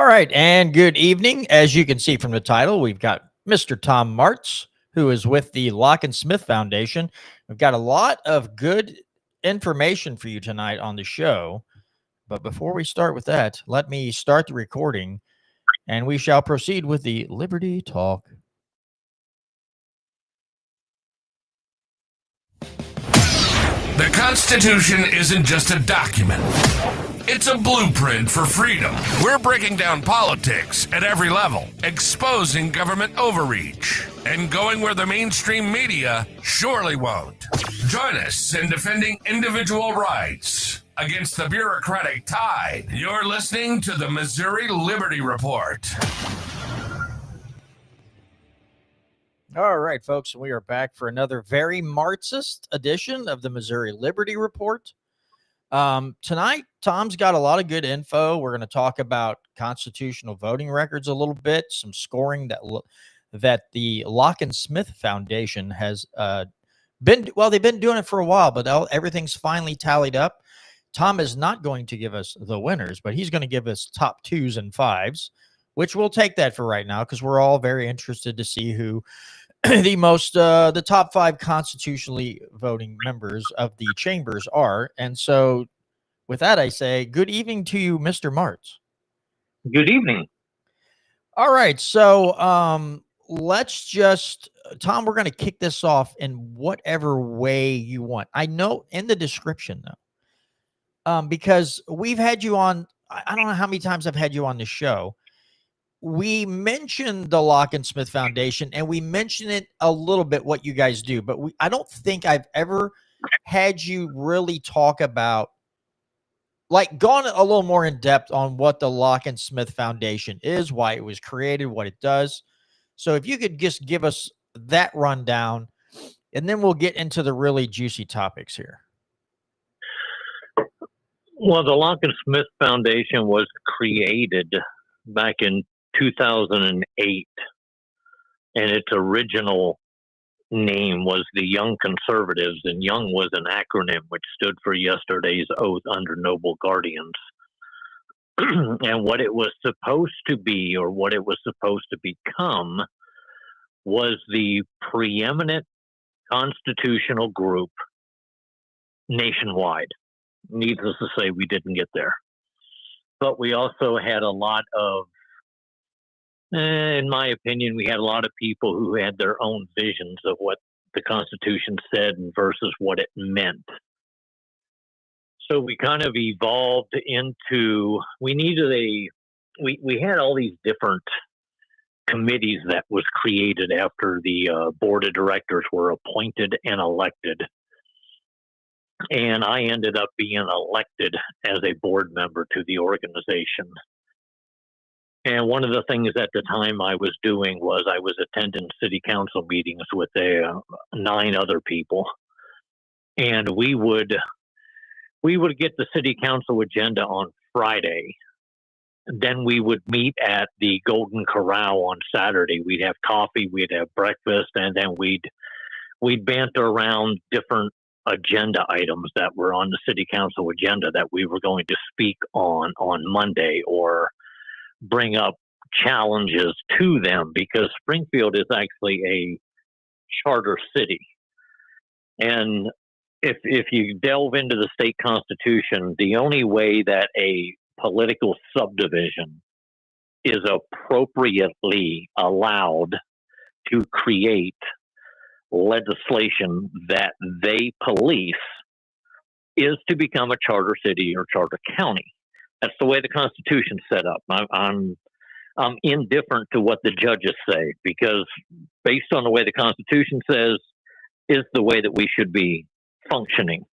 All right, and good evening. As you can see from the title, we've got Mr. Tom Martz, who is with the Locke Smith Foundation. We've got a lot of good information for you tonight on the show. But before we start with that, let me start the recording, and we shall proceed with the Liberty Talk. The Constitution isn't just a document. It's a blueprint for freedom. We're breaking down politics at every level, exposing government overreach, and going where the mainstream media surely won't. Join us in defending individual rights against the bureaucratic tide. You're listening to the Missouri Liberty Report. All right, folks, we are back for another very Marxist edition of the Missouri Liberty Report. Tonight, Tom's got a lot of good info. We're going to talk about constitutional voting records a little bit, some scoring that the Locke Smith Foundation has they've been doing it for a while, but everything's finally tallied up. Tom is not going to give us the winners, but he's going to give us top 2s and 5s, which we'll take that for right now because we're all very interested to see who the top 5 constitutionally voting members of the chambers are. And so with that, I say good evening to you, Mr. Martz. Good evening. All right. So let's just, Tom, we're going to kick this off in whatever way you want. I know in the description, though, because we've had you on, I don't know how many times I've had you on the show. We mentioned the Locke Smith Foundation, and we mentioned it a little bit what you guys do, but I don't think I've ever had you really talk about, like, gone a little more in depth on what the Locke Smith Foundation is, why it was created, what it does. So if you could just give us that rundown, and then we'll get into the really juicy topics here. Well, the Locke Smith Foundation was created back in 2008, and its original name was the Young Conservatives, and Young was an acronym which stood for Yesterday's Oath Under Noble Guardians. And what it was supposed to be, or what it was supposed to become, was the preeminent constitutional group nationwide. Needless to say, we didn't get there. But we also had a lot of, in my opinion, we had a lot of people who had their own visions of what the Constitution said versus what it meant. So we kind of evolved into, we had all these different committees that was created after the board of directors were appointed and elected. And I ended up being elected as a board member to the organization. And one of the things at the time I was doing was I was attending city council meetings with 9 other people. And we would get the city council agenda on Friday. Then we would meet at the Golden Corral on Saturday. We'd have coffee, we'd have breakfast, and then we'd banter around different agenda items that were on the city council agenda that we were going to speak on Monday, or bring up challenges to them, because Springfield is actually a charter city. And if you delve into the state constitution, the only way that a political subdivision is appropriately allowed to create legislation that they police is to become a charter city or charter county. That's the way the Constitution's set up. I'm indifferent to what the judges say, because based on the way the Constitution says is the way that we should be functioning.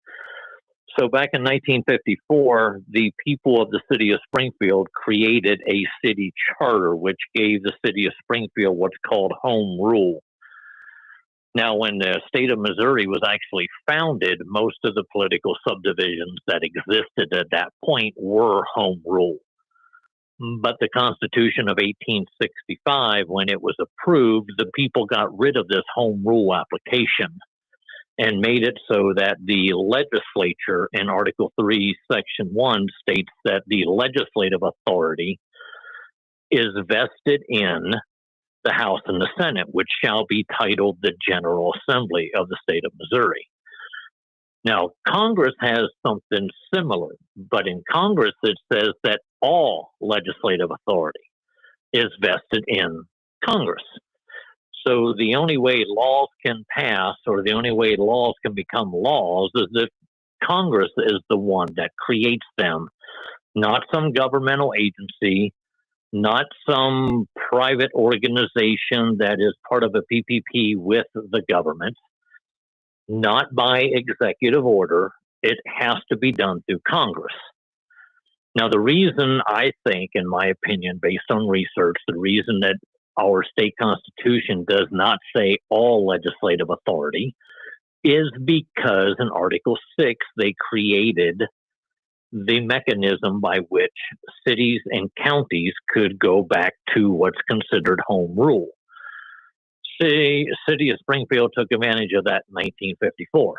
So back in 1954, the people of the city of Springfield created a city charter, which gave the city of Springfield what's called home rule. Now, when the state of Missouri was actually founded, most of the political subdivisions that existed at that point were home rule. But the Constitution of 1865, when it was approved, the people got rid of this home rule application and made it so that the legislature in Article 3, Section 1 states that the legislative authority is vested in the House and the Senate, which shall be titled the General Assembly of the state of Missouri. Now, Congress has something similar, but in Congress it says that all legislative authority is vested in Congress. So the only way laws can pass, or the only way laws can become laws, is if Congress is the one that creates them, not some governmental agency, not some private organization that is part of a PPP with the government, not by executive order. It has to be done through Congress. Now, the reason I think, in my opinion, based on research, the reason that our state constitution does not say all legislative authority is because in Article 6, they created the mechanism by which cities and counties could go back to what's considered home rule. City of Springfield took advantage of that in 1954.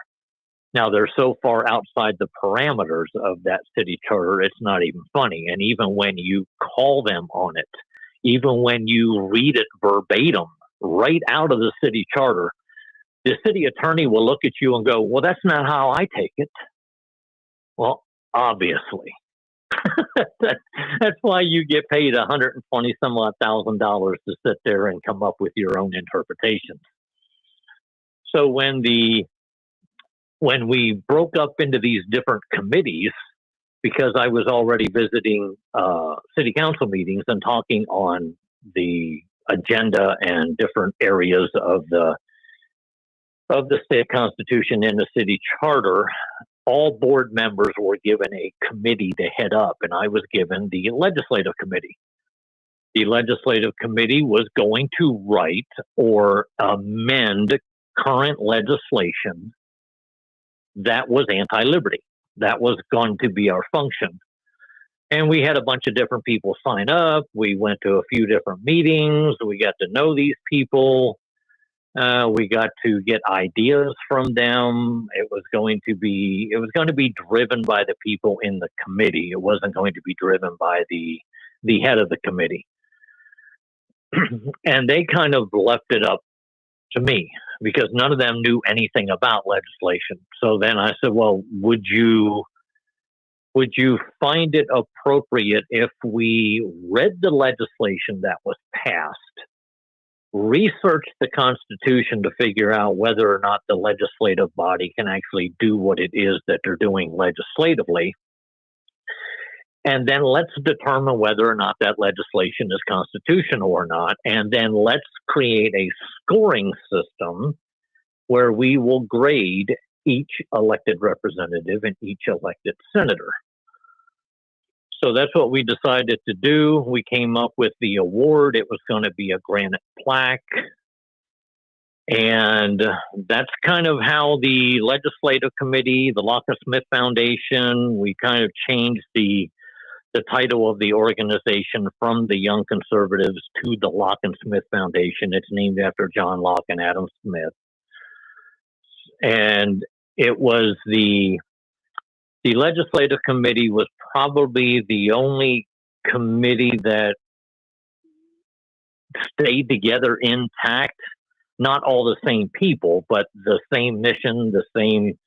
Now, they're so far outside the parameters of that city charter, it's not even funny. And even when you call them on it, even when you read it verbatim, right out of the city charter, the city attorney will look at you and go, well, that's not how I take it. Well, obviously. That's why you get paid $120,000 to sit there and come up with your own interpretations. So when we broke up into these different committees, because I was already visiting city council meetings and talking on the agenda and different areas of the state constitution and the city charter, all board members were given a committee to head up, and I was given the legislative committee. The legislative committee was going to write or amend current legislation that was anti-liberty. That was going to be our function. And we had a bunch of different people sign up. We went to a few different meetings. We got to know these people. We got to get ideas from them. It was going to be driven by the people in the committee. It wasn't going to be driven by the head of the committee. And they kind of left it up to me because none of them knew anything about legislation. So then I said, well, would you find it appropriate if we read the legislation that was passed, research the Constitution to figure out whether or not the legislative body can actually do what it is that they're doing legislatively, and then let's determine whether or not that legislation is constitutional or not, and then let's create a scoring system where we will grade each elected representative and each elected senator. So that's what we decided to do. We came up with the award. It was going to be a granite plaque. And that's kind of how the legislative committee, the Locke Smith Foundation, we kind of changed the title of the organization from the Young Conservatives to the Locke Smith Foundation. It's named after John Locke and Adam Smith. And it was the legislative committee was probably the only committee that stayed together intact. Not all the same people, but the same mission, the same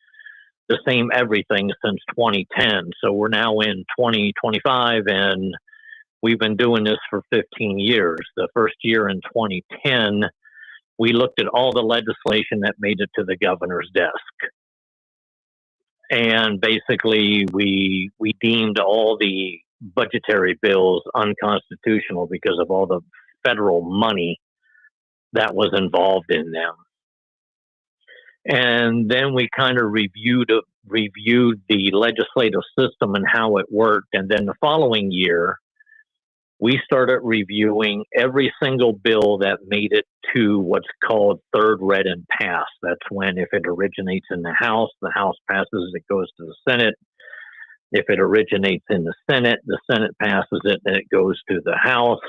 everything since 2010. So we're now in 2025, and we've been doing this for 15 years. The first year in 2010, we looked at all the legislation that made it to the governor's desk. And basically, we deemed all the budgetary bills unconstitutional because of all the federal money that was involved in them. And then we kind of reviewed the legislative system and how it worked. And then the following year, we started reviewing every single bill that made it to what's called third read and pass. That's when if it originates in the House passes, it goes to the Senate. If it originates in the Senate passes it, and it goes to the House.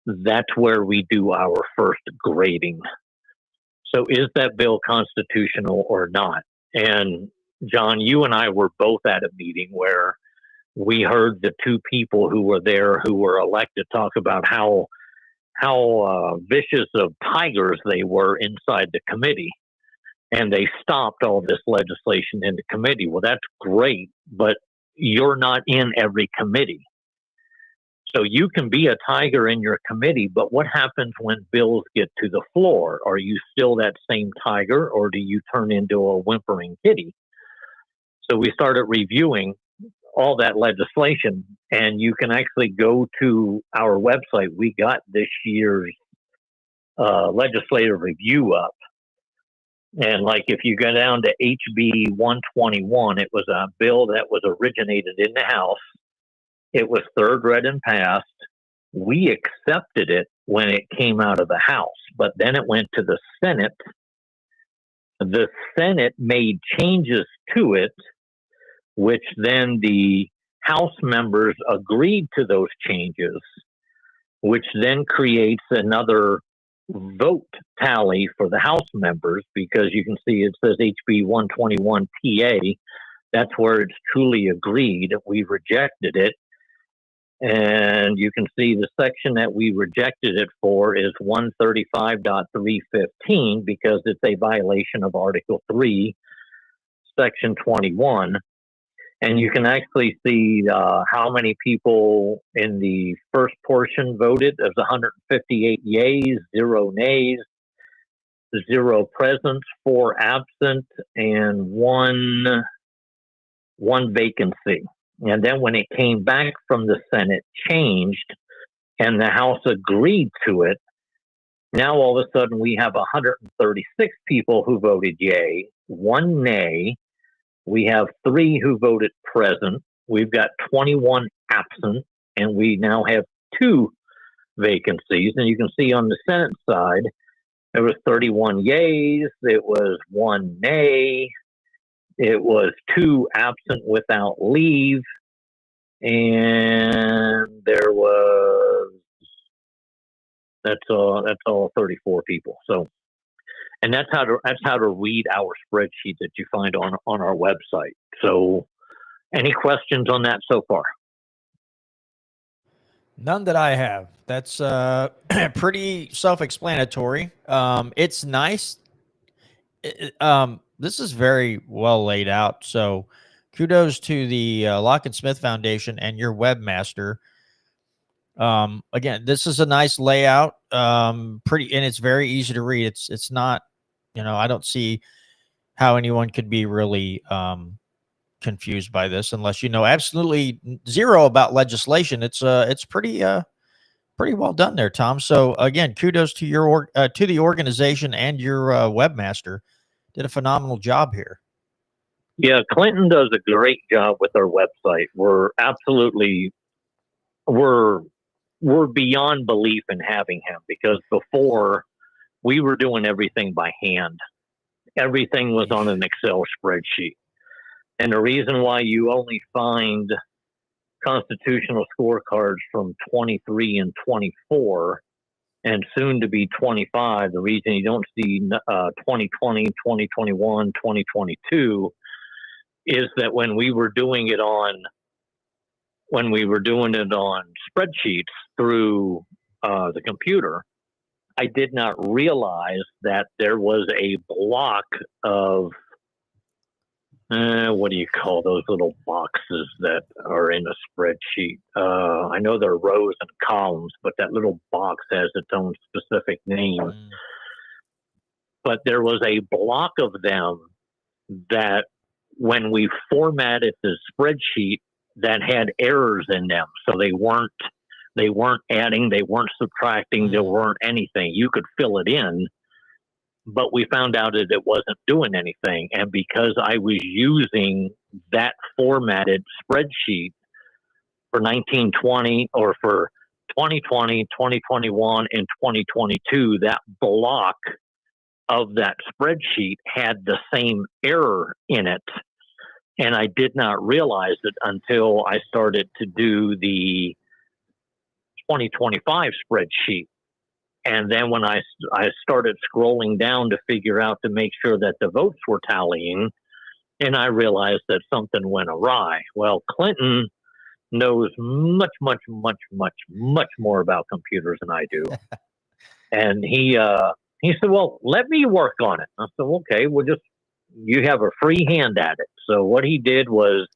That's where we do our first grading. So is that bill constitutional or not? And John, you and I were both at a meeting where we heard the two people who were there who were elected talk about how vicious of tigers they were inside the committee. And they stopped all this legislation in the committee. Well, that's great, but you're not in every committee. So you can be a tiger in your committee, but what happens when bills get to the floor? Are you still that same tiger, or do you turn into a whimpering kitty? So we started reviewing all that legislation, and you can actually go to our website. We got this year's legislative review up. And like if you go down to HB 121, it was a bill that was originated in the House. It was third read and passed. We accepted it when it came out of the House, but then it went to the Senate. The Senate made changes to it, which then the House members agreed to those changes, which then creates another vote tally for the House members, because you can see it says HB 121 PA. That's where it's truly agreed. We rejected it. And you can see the section that we rejected it for is 135.315, because it's a violation of Article 3, Section 21. And you can actually see how many people in the first portion voted. There's 158 yeas, 0 nays, 0 present, 4 absent, and one vacancy. And then when it came back from the Senate, changed, and the House agreed to it, now all of a sudden we have 136 people who voted yay, 1 nay. We have 3 who voted present. We've got 21 absent, and we now have 2 vacancies. And you can see on the Senate side, there was 31 yays, it was 1 nay, it was 2 absent without leave, and there was that's all 34 people. So. And that's how to read our spreadsheet that you find on our website. So, any questions on that so far? None that I have. That's pretty self-explanatory. It's nice. This is very well laid out. So, kudos to the Locke Smith Foundation and your webmaster. Again, this is a nice layout. Pretty, and it's very easy to read. It's not. I don't see how anyone could be really confused by this unless you know absolutely zero about legislation. It's pretty well done there, Tom. So again, kudos to your to the organization and your webmaster. Did a phenomenal job here. Yeah, Clinton does a great job with our website. We're beyond belief in having him, because before, we were doing everything by hand. Everything was on an Excel spreadsheet. And the reason why you only find constitutional scorecards from 23 and 24 and soon to be 25, the reason you don't see 2020, 2021, 2022 is that when we were doing it on spreadsheets through the computer, I did not realize that there was a block of, what do you call those little boxes that are in a spreadsheet? I know they're rows and columns, but that little box has its own specific name. But there was a block of them that when we formatted the spreadsheet, that had errors in them. So they weren't adding, they weren't subtracting, there weren't anything. You could fill it in, but we found out that it wasn't doing anything. And because I was using that formatted spreadsheet for 1920 or for 2020, 2021, and 2022, that block of that spreadsheet had the same error in it. And I did not realize it until I started to do the 2025 spreadsheet. And then when I started scrolling down to figure out to make sure that the votes were tallying, and I realized that something went awry. Well, Clinton knows much more about computers than I do. And he said, well, let me work on it. I said, okay, you have a free hand at it. So what he did was,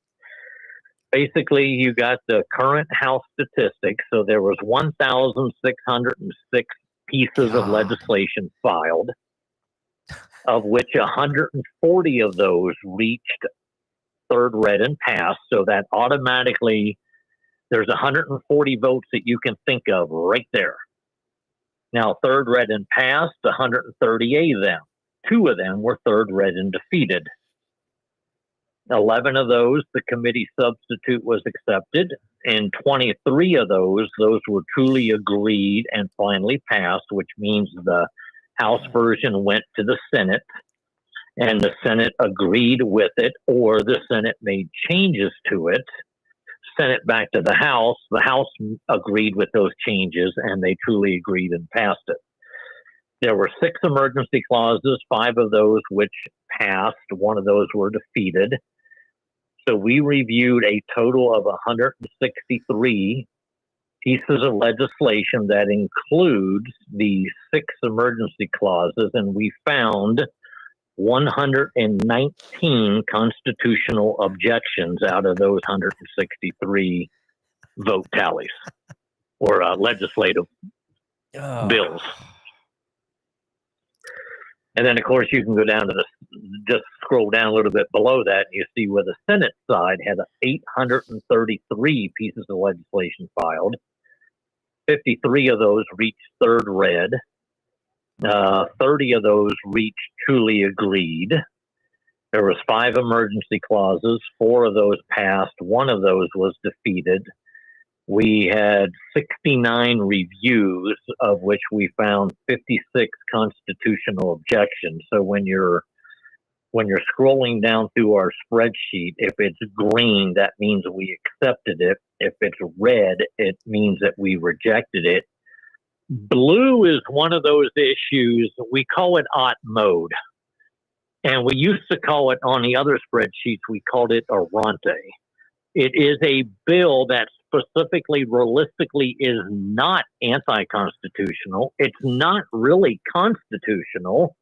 basically, you got the current House statistics. So there was 1,606 pieces of legislation filed, of which 140 of those reached third read and passed. So that automatically, there's 140 votes that you can think of right there. Now, third read and passed, 138 of them. 2 of them were third read and defeated. 11 of those, the committee substitute was accepted. And 23 of those were truly agreed and finally passed, which means the House version went to the Senate, and the Senate agreed with it, or the Senate made changes to it, sent it back to the House agreed with those changes, and they truly agreed and passed it. There were 6 emergency clauses, 5 of those which passed, 1 of those were defeated. So we reviewed a total of 163 pieces of legislation that includes the 6 emergency clauses, and we found 119 constitutional objections out of those 163 vote tallies or legislative bills. And then, of course, you can go down to just scroll down a little bit below that, and you see where the Senate side had 833 pieces of legislation filed. 53 of those reached third read. 30 of those reached truly agreed. There was 5 emergency clauses. 4 of those passed. 1 of those was defeated. We had 69 reviews, of which we found 56 constitutional objections. So when you're scrolling down through our spreadsheet, if it's green, that means we accepted it. If it's red, it means that we rejected it. Blue is one of those issues. We call it OT mode. And we used to call it, on the other spreadsheets, we called it Arante. It is a bill that specifically, realistically, is not anti-constitutional. It's not really constitutional.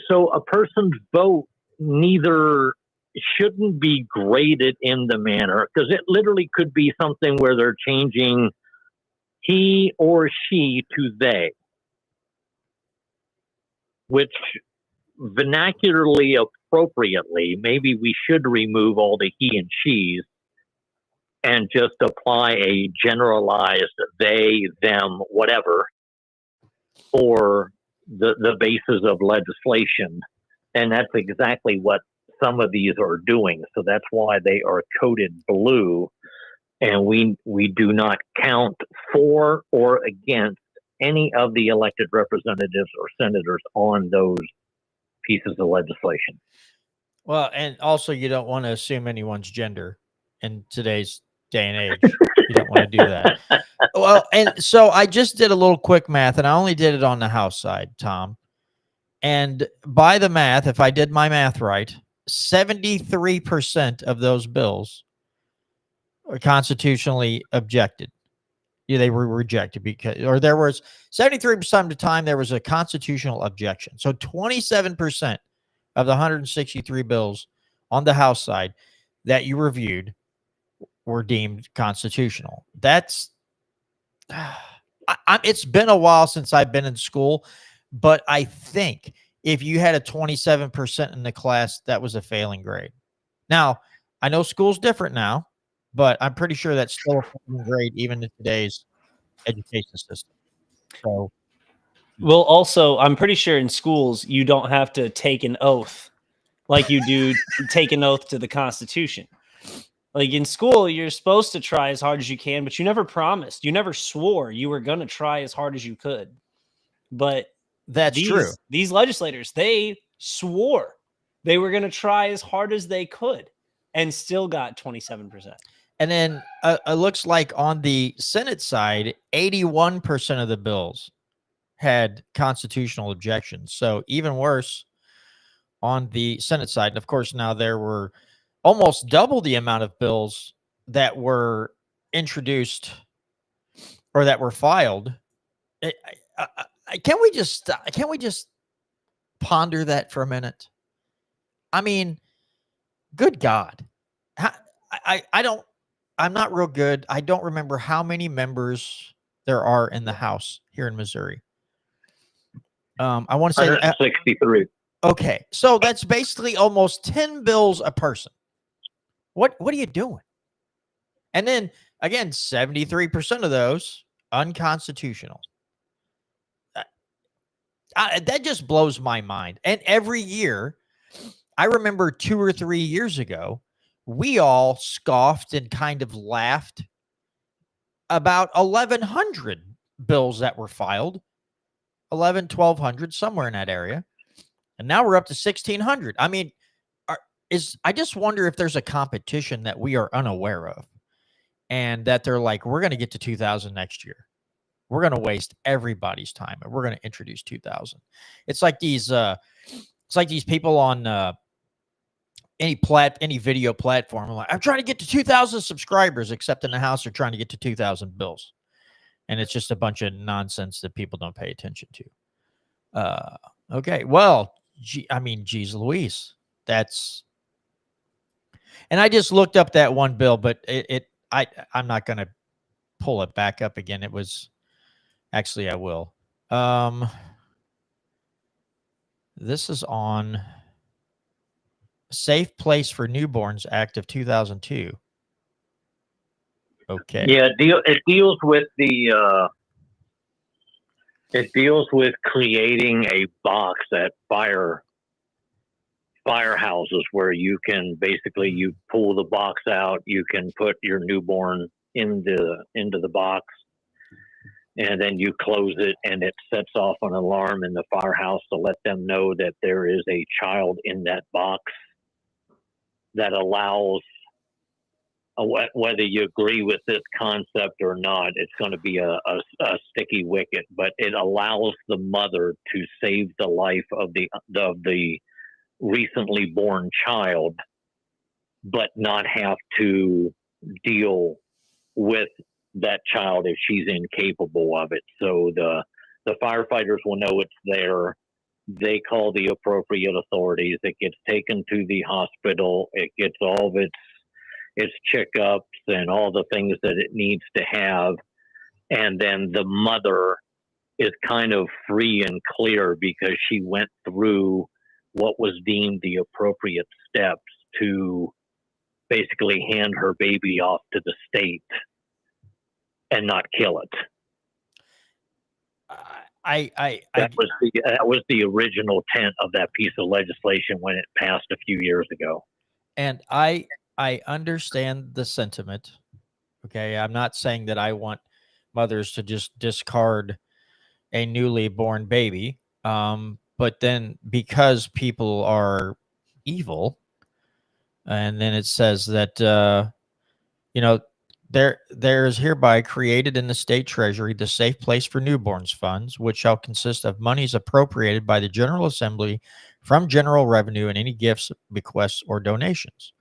So a person's vote shouldn't be graded in the manner, because it literally could be something where they're changing he or she to they, which vernacularly appropriately, maybe we should remove all the he and she's and just apply a generalized they, them, whatever for the basis of legislation. And that's exactly what some of these are doing. So that's why they are coded blue. And we do not count for or against any of the elected representatives or senators on those pieces of legislation. Well, and also you don't want to assume anyone's gender in today's day and age. You don't want to do that. Well, and so I just did a little quick math, and I only did it on the House side, Tom. And by the math, if I did my math right, 73% of those bills are constitutionally objected. Yeah, they were rejected or there was 73% of the time there was a constitutional objection. So 27% of the 163 bills on the House side that you reviewed were deemed constitutional. That's it's been a while since I've been in school, but I think if you had a 27% in the class, that was a failing grade. Now, I know school's different now, but I'm pretty sure that's still a failing grade even in today's education system. So, well, also, I'm pretty sure in schools you don't have to take an oath like you do take an oath to the Constitution. Like in school, you're supposed to try as hard as you can, but you never promised. You never swore you were going to try as hard as you could. But that's true. These legislators, they swore they were going to try as hard as they could and still got 27%. And then it looks like on the Senate side, 81% of the bills had constitutional objections. So even worse on the Senate side. And of course, now there were almost double the amount of bills that were introduced or that were filed. Can we just ponder that for a minute? I mean, good God. I'm not real good. I don't remember how many members there are in the House here in Missouri. I want to say 163. Okay, so that's basically almost 10 bills a person. What are you doing? And then again, 73% of those unconstitutional. That just blows my mind. And every year, I remember 2 or 3 years ago, we all scoffed and kind of laughed about 1,100 bills that were filed, 1,200, somewhere in that area. And now we're up to 1,600. I mean, I just wonder if there's a competition that we are unaware of, and that they're like, we're going to get to 2,000 next year. We're going to waste everybody's time, and we're going to introduce 2,000. It's like these people on any video platform. I'm like, I'm trying to get to 2,000 subscribers, except in the House, they're trying to get to 2,000 bills, and it's just a bunch of nonsense that people don't pay attention to. Okay, well, geez Louise, and I just looked up that one bill, but I'm not going to pull it back up again. It was actually, I will. This is on Safe Place for Newborns Act of 2002. Okay. Yeah, it deals with creating a box at firehouses where you can basically, you pull the box out, you can put your newborn into the box, and then you close it, and it sets off an alarm in the firehouse to let them know that there is a child in that box. That allows, whether you agree with this concept or not, it's going to be a sticky wicket, but it allows the mother to save the life of the recently born child, but not have to deal with that child if she's incapable of it. So the firefighters will know it's there. They call the appropriate authorities. It gets taken to the hospital. It gets all of its checkups and all the things that it needs to have. And then the mother is kind of free and clear because she went through what was deemed the appropriate steps to basically hand her baby off to the state and not kill it. That was the original intent of that piece of legislation when it passed a few years ago. And I understand the sentiment. Okay, I'm not saying that I want mothers to just discard a newly born baby. But then because people are evil, and then it says that there is hereby created in the state treasury the Safe Place for Newborns funds, which shall consist of monies appropriated by the General Assembly from general revenue and any gifts, bequests, or donations.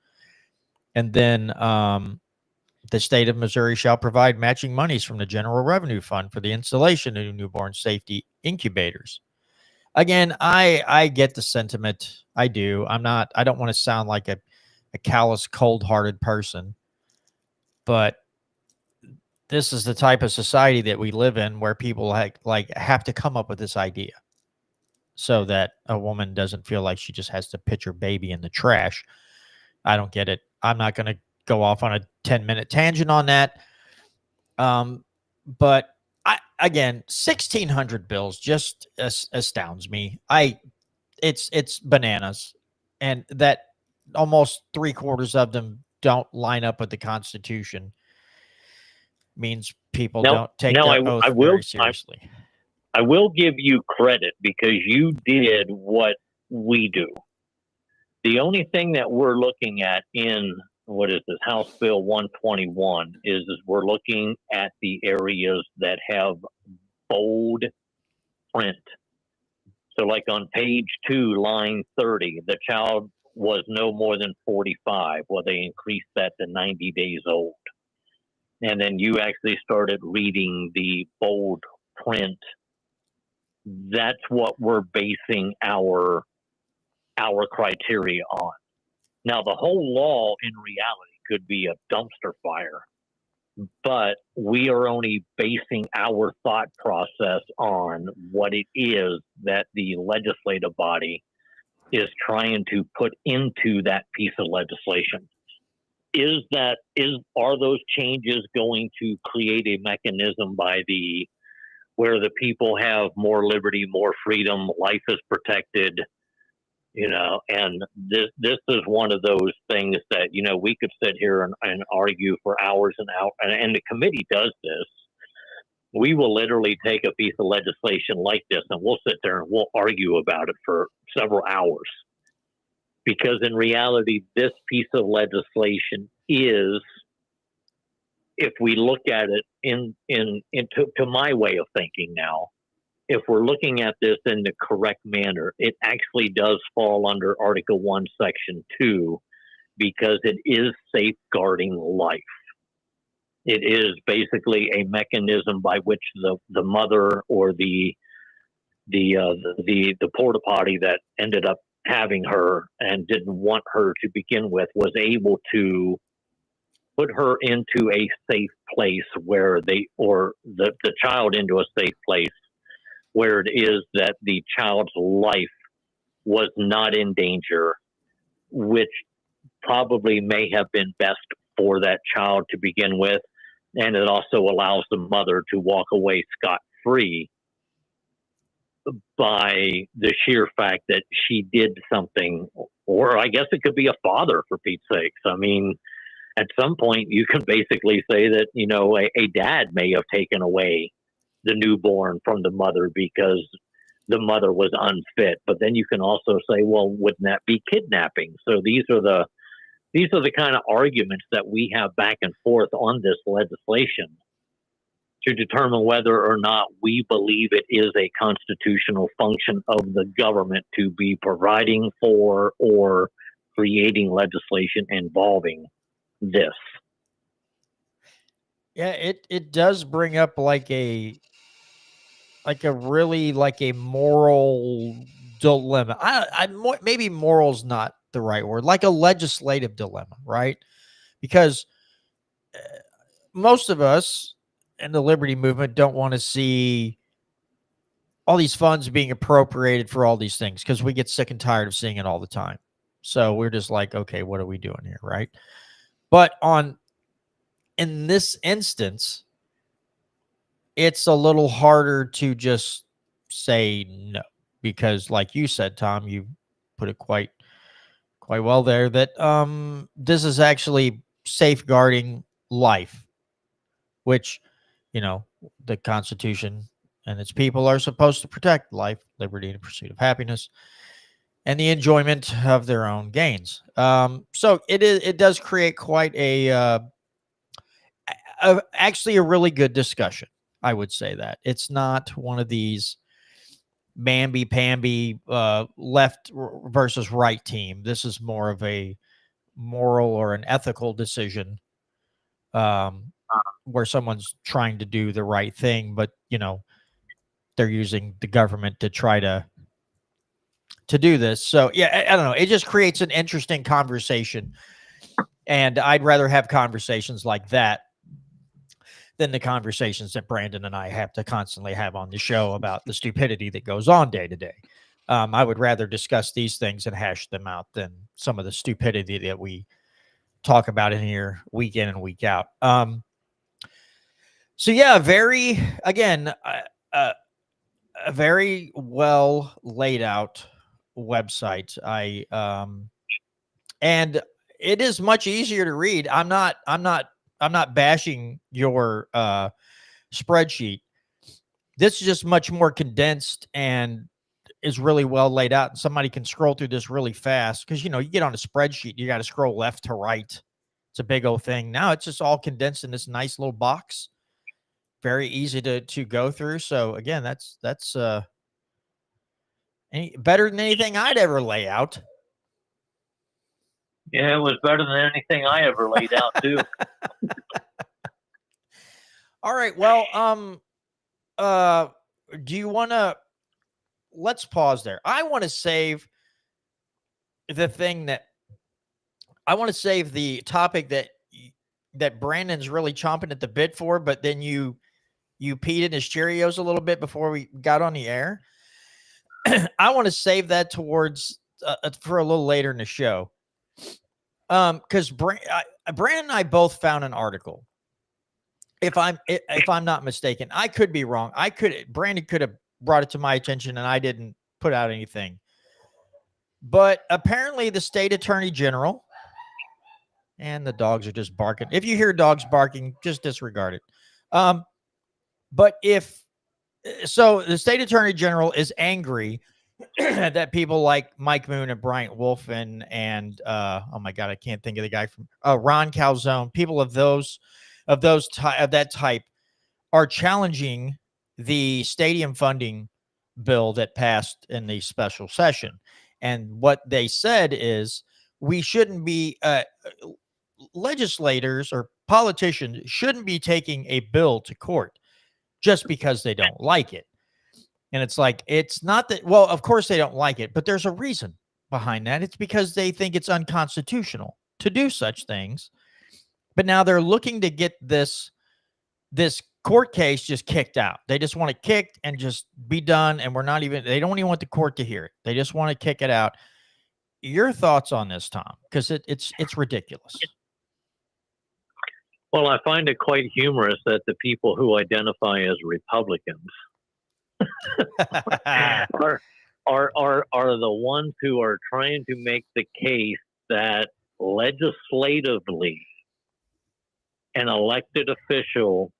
And then the state of Missouri shall provide matching monies from the general revenue fund for the installation of newborn safety incubators. Again, I get the sentiment. I do. I don't want to sound like a callous, cold-hearted person, but this is the type of society that we live in, where people have to come up with this idea so that a woman doesn't feel like she just has to pitch her baby in the trash. I don't get it. I'm not going to go off on a 10-minute tangent on that. But again, 1,600 bills just astounds me. It's bananas, and that almost 3/4 of them don't line up with the Constitution. Means people don't take their oath very seriously. I will give you credit because you did what we do. The only thing that we're looking at in what is this House Bill 121 is we're looking at the areas that have bold print. So like on page 2, line 30, the child was no more than 45. Well, they increased that to 90 days old. And then you actually started reading the bold print. That's what we're basing our criteria on. Now, the whole law in reality could be a dumpster fire, but we are only basing our thought process on what it is that the legislative body is trying to put into that piece of legislation. Are those changes going to create a mechanism where the people have more liberty, more freedom, life is protected, and this is one of those things that, we could sit here and argue for hours and hours, and the committee does this. We will literally take a piece of legislation like this and we'll sit there and we'll argue about it for several hours. Because in reality, this piece of legislation is, if we look at it to my way of thinking now, if we're looking at this in the correct manner, it actually does fall under Article 1, Section 2, because it is safeguarding life. It is basically a mechanism by which the mother or the porta potty that ended up having her and didn't want her to begin with was able to put her into a safe place or the child into a safe place where it is that the child's life was not in danger, which probably may have been best for that child to begin with. And it also allows the mother to walk away scot-free by the sheer fact that she did something, or I guess it could be a father, for Pete's sakes. I mean, at some point you can basically say that, a dad may have taken away the newborn from the mother because the mother was unfit. But then you can also say, well, wouldn't that be kidnapping? So these are the kind of arguments that we have back and forth on this legislation to determine whether or not we believe it is a constitutional function of the government to be providing for or creating legislation involving this. Yeah, it does bring up like a moral dilemma. Maybe moral's not the right word, like a legislative dilemma, right? Because most of us in the liberty movement don't want to see all these funds being appropriated for all these things because we get sick and tired of seeing it all the time. So we're just like, okay, what are we doing here, right? But in this instance, it's a little harder to just say no, because like you said, Tom, you put it quite well there, that this is actually safeguarding life, which, the Constitution and its people are supposed to protect life, liberty, and the pursuit of happiness, and the enjoyment of their own gains. So it does create quite actually a really good discussion. I would say that it's not one of these mamby-pamby left versus right team. This is more of a moral or an ethical decision where someone's trying to do the right thing, but they're using the government to try to do this. So yeah, I don't know. It just creates an interesting conversation, and I'd rather have conversations like that than the conversations that Brandon and I have to constantly have on the show about the stupidity that goes on day to day. I would rather discuss these things and hash them out than some of the stupidity that we talk about in here week in and week out. So yeah, a very well laid out website. And it is much easier to read. I'm not bashing your spreadsheet. This is just much more condensed and is really well laid out. And somebody can scroll through this really fast because, you get on a spreadsheet, you got to scroll left to right. It's a big old thing. Now it's just all condensed in this nice little box. Very easy to go through. So again, that's better than anything I'd ever lay out. Yeah, it was better than anything I ever laid out too. All right. Well, do you want to, let's pause there. I want to save the thing that I want to save the topic that Brandon's really chomping at the bit for, but then you peed in his Cheerios a little bit before we got on the air. I want to save that towards for a little later in the show. Because Brandon and I both found an article. If I'm not mistaken, I could be wrong. Brandon could have brought it to my attention and I didn't put out anything. But apparently the state attorney general, and the dogs are just barking. If you hear dogs barking, just disregard it. But so the state attorney general is angry that people like Mike Moon and Bryant Wolfen and oh my God, I can't think of the guy from Ron Calzone, people of that type are challenging the stadium funding bill that passed in the special session. And what they said is we shouldn't be legislators or politicians shouldn't be taking a bill to court just because they don't like it. And it's like, it's not that, well, of course they don't like it, but there's a reason behind that. It's because they think it's unconstitutional to do such things. But now they're looking to get this court case just kicked out. They just want it kicked and just be done. And they don't even want the court to hear it. They just want to kick it out. Your thoughts on this, Tom? Because it's ridiculous. Well, I find it quite humorous that the people who identify as Republicans are the ones who are trying to make the case that legislatively an elected official,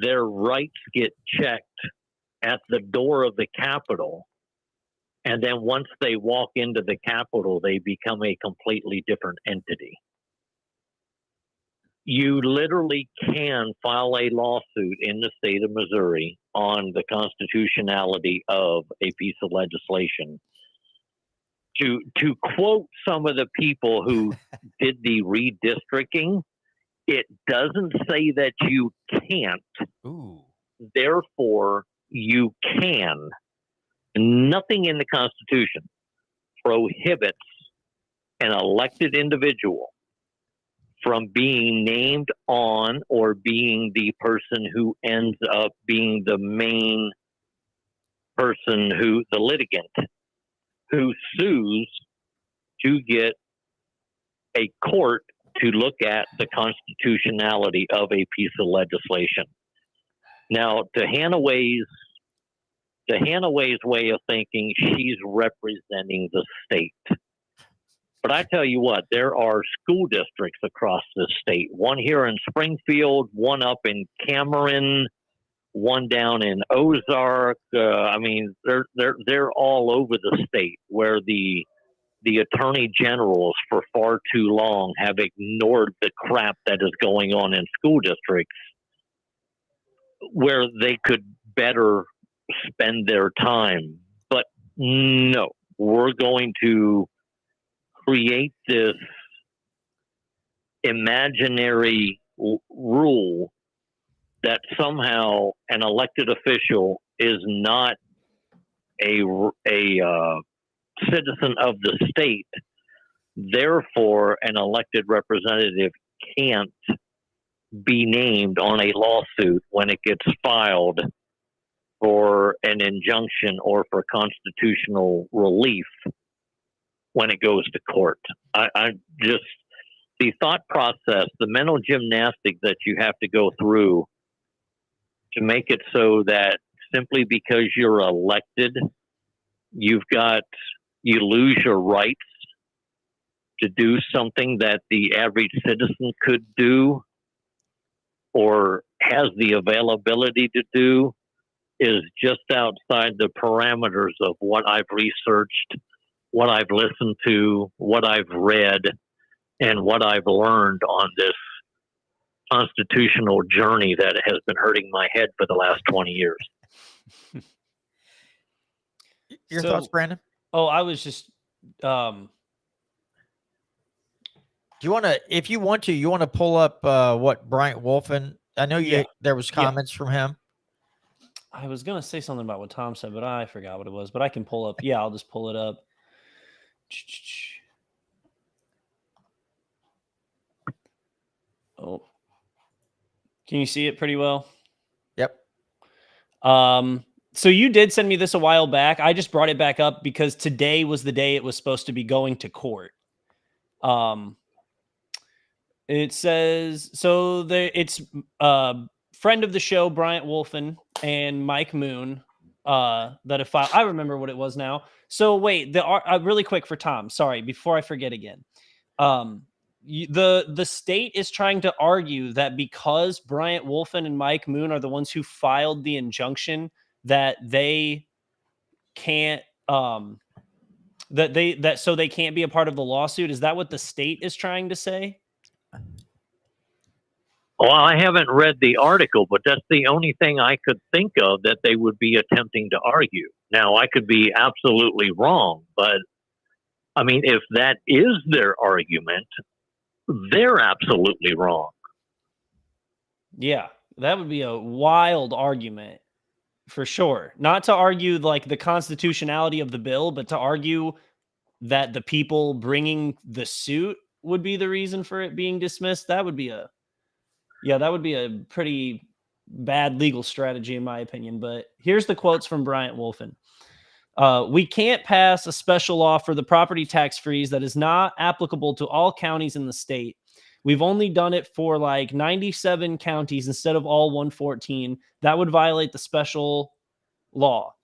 their rights get checked at the door of the Capitol. And then once they walk into the Capitol, they become a completely different entity. You literally can file a lawsuit in the state of Missouri on the constitutionality of a piece of legislation. To quote some of the people who did the redistricting, it doesn't say that you can't. Ooh. Therefore, you can. Nothing in the Constitution prohibits an elected individual from being named on or being the person who ends up being the main person the litigant who sues to get a court to look at the constitutionality of a piece of legislation. Now, to Hanaway's way of thinking, she's representing the state. But I tell you what, there are school districts across the state. One here in Springfield, one up in Cameron, one down in Ozark. I mean, they're all over the state where the attorney generals for far too long have ignored the crap that is going on in school districts where they could better spend their time. But no, we're going to create this imaginary rule that somehow an elected official is not a citizen of the state. Therefore, an elected representative can't be named on a lawsuit when it gets filed for an injunction or for constitutional relief when it goes to court. I just, the thought process, the mental gymnastics that you have to go through to make it so that simply because you're elected, you lose your rights to do something that the average citizen could do or has the availability to do is just outside the parameters of what I've researched, what I've listened to, what I've read, and what I've learned on this constitutional journey that has been hurting my head for the last 20 years. Your thoughts, Brandon? Oh, I was just Do you want to, if you want to, you want to pull up what Bryant Wolfen? I know Yeah. there was Yeah. comments from him. I was gonna say something about what Tom said, but I forgot what it was. But I can pull up. Yeah, I'll just pull it up. Oh, can you see it pretty well? Yep. So you did send me this a while back. I just brought it back up because today was the day it was supposed to be going to court. It says so. It's friend of the show Bryant Wolfen and Mike Moon that have filed. I remember what it was now. So wait, really quick for Tom. Sorry, before I forget again. The state is trying to argue that because Bryant Wolfen and Mike Moon are the ones who filed the injunction, that they can't so they can't be a part of the lawsuit. Is that what the state is trying to say? Well, I haven't read the article, but that's the only thing I could think of that they would be attempting to argue. Now, I could be absolutely wrong, but I mean, if that is their argument, they're absolutely wrong. Yeah, that would be a wild argument for sure. Not to argue like the constitutionality of the bill, but to argue that the people bringing the suit would be the reason for it being dismissed. That would be a pretty bad legal strategy, in my opinion. But here's the quotes from Bryant Wolfen. We can't pass a special law for the property tax freeze that is not applicable to all counties in the state. We've only done it for like 97 counties instead of all 114. That would violate the special law.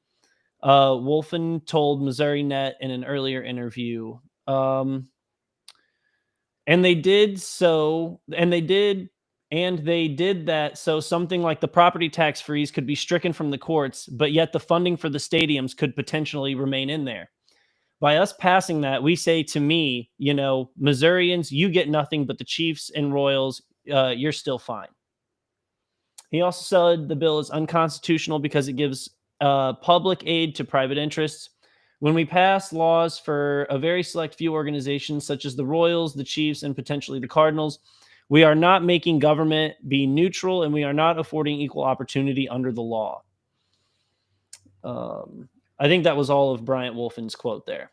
Wolfen told Missouri Net in an earlier interview. And they did that so something like the property tax freeze could be stricken from the courts, but yet the funding for the stadiums could potentially remain in there. By us passing that, we say to me, Missourians, you get nothing, but the Chiefs and Royals, you're still fine. He also said the bill is unconstitutional because it gives public aid to private interests. When we pass laws for a very select few organizations, such as the Royals, the Chiefs, and potentially the Cardinals, we are not making government be neutral, and we are not affording equal opportunity under the law. I think that was all of Bryant Wolfen's quote there.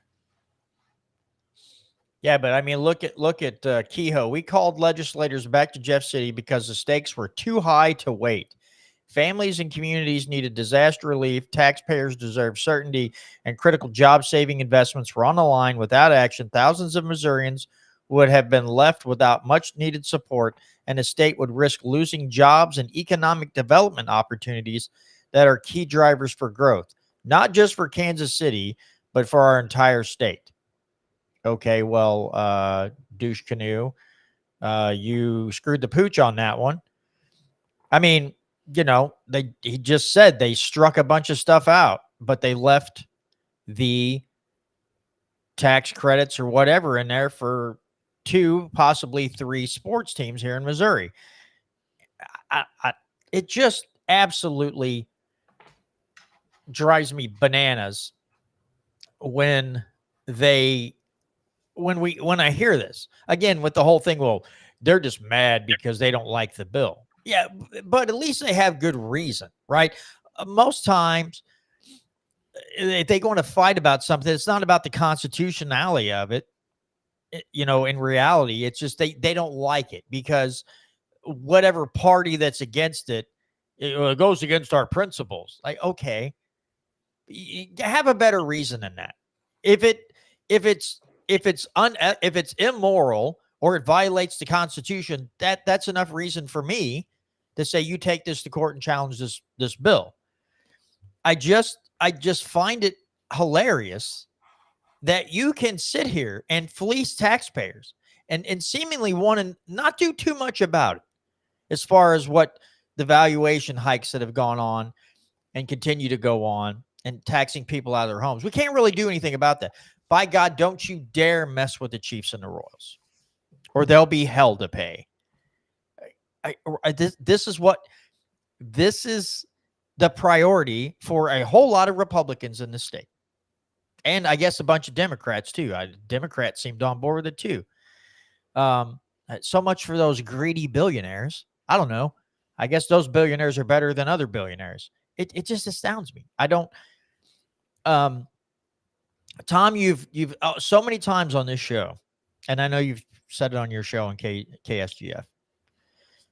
Yeah, but I mean, look at Kehoe. We called legislators back to Jeff City because the stakes were too high to wait. Families and communities needed disaster relief. Taxpayers deserve certainty, and critical job-saving investments were on the line. Without action, thousands of Missourians would have been left without much needed support, and the state would risk losing jobs and economic development opportunities that are key drivers for growth, not just for Kansas City, but for our entire state. Okay, well, douche canoe, you screwed the pooch on that one. I mean, he just said they struck a bunch of stuff out, but they left the tax credits or whatever in there for 2, possibly 3 sports teams here in Missouri. It just absolutely drives me bananas when I hear this again with the whole thing. Well, they're just mad because they don't like the bill. Yeah, but at least they have good reason, right? Most times, if they go to fight about something, it's not about the constitutionality of it. In reality, it's just they don't like it because whatever party that's against it, it goes against our principles. Like, okay, have a better reason than that. If it's immoral or it violates the Constitution, that's enough reason for me to say you take this to court and challenge this bill. I just find it hilarious that you can sit here and fleece taxpayers and seemingly want to not do too much about it as far as what the valuation hikes that have gone on and continue to go on and taxing people out of their homes. We can't really do anything about that. By God, don't you dare mess with the Chiefs and the Royals, or they'll be hell to pay. This is the priority for a whole lot of Republicans in the state. And I guess a bunch of Democrats too. Democrats seemed on board with it too. So much for those greedy billionaires. I don't know. I guess those billionaires are better than other billionaires. It just astounds me. I don't. Tom, you've so many times on this show, and I know you've said it on your show on KSGF.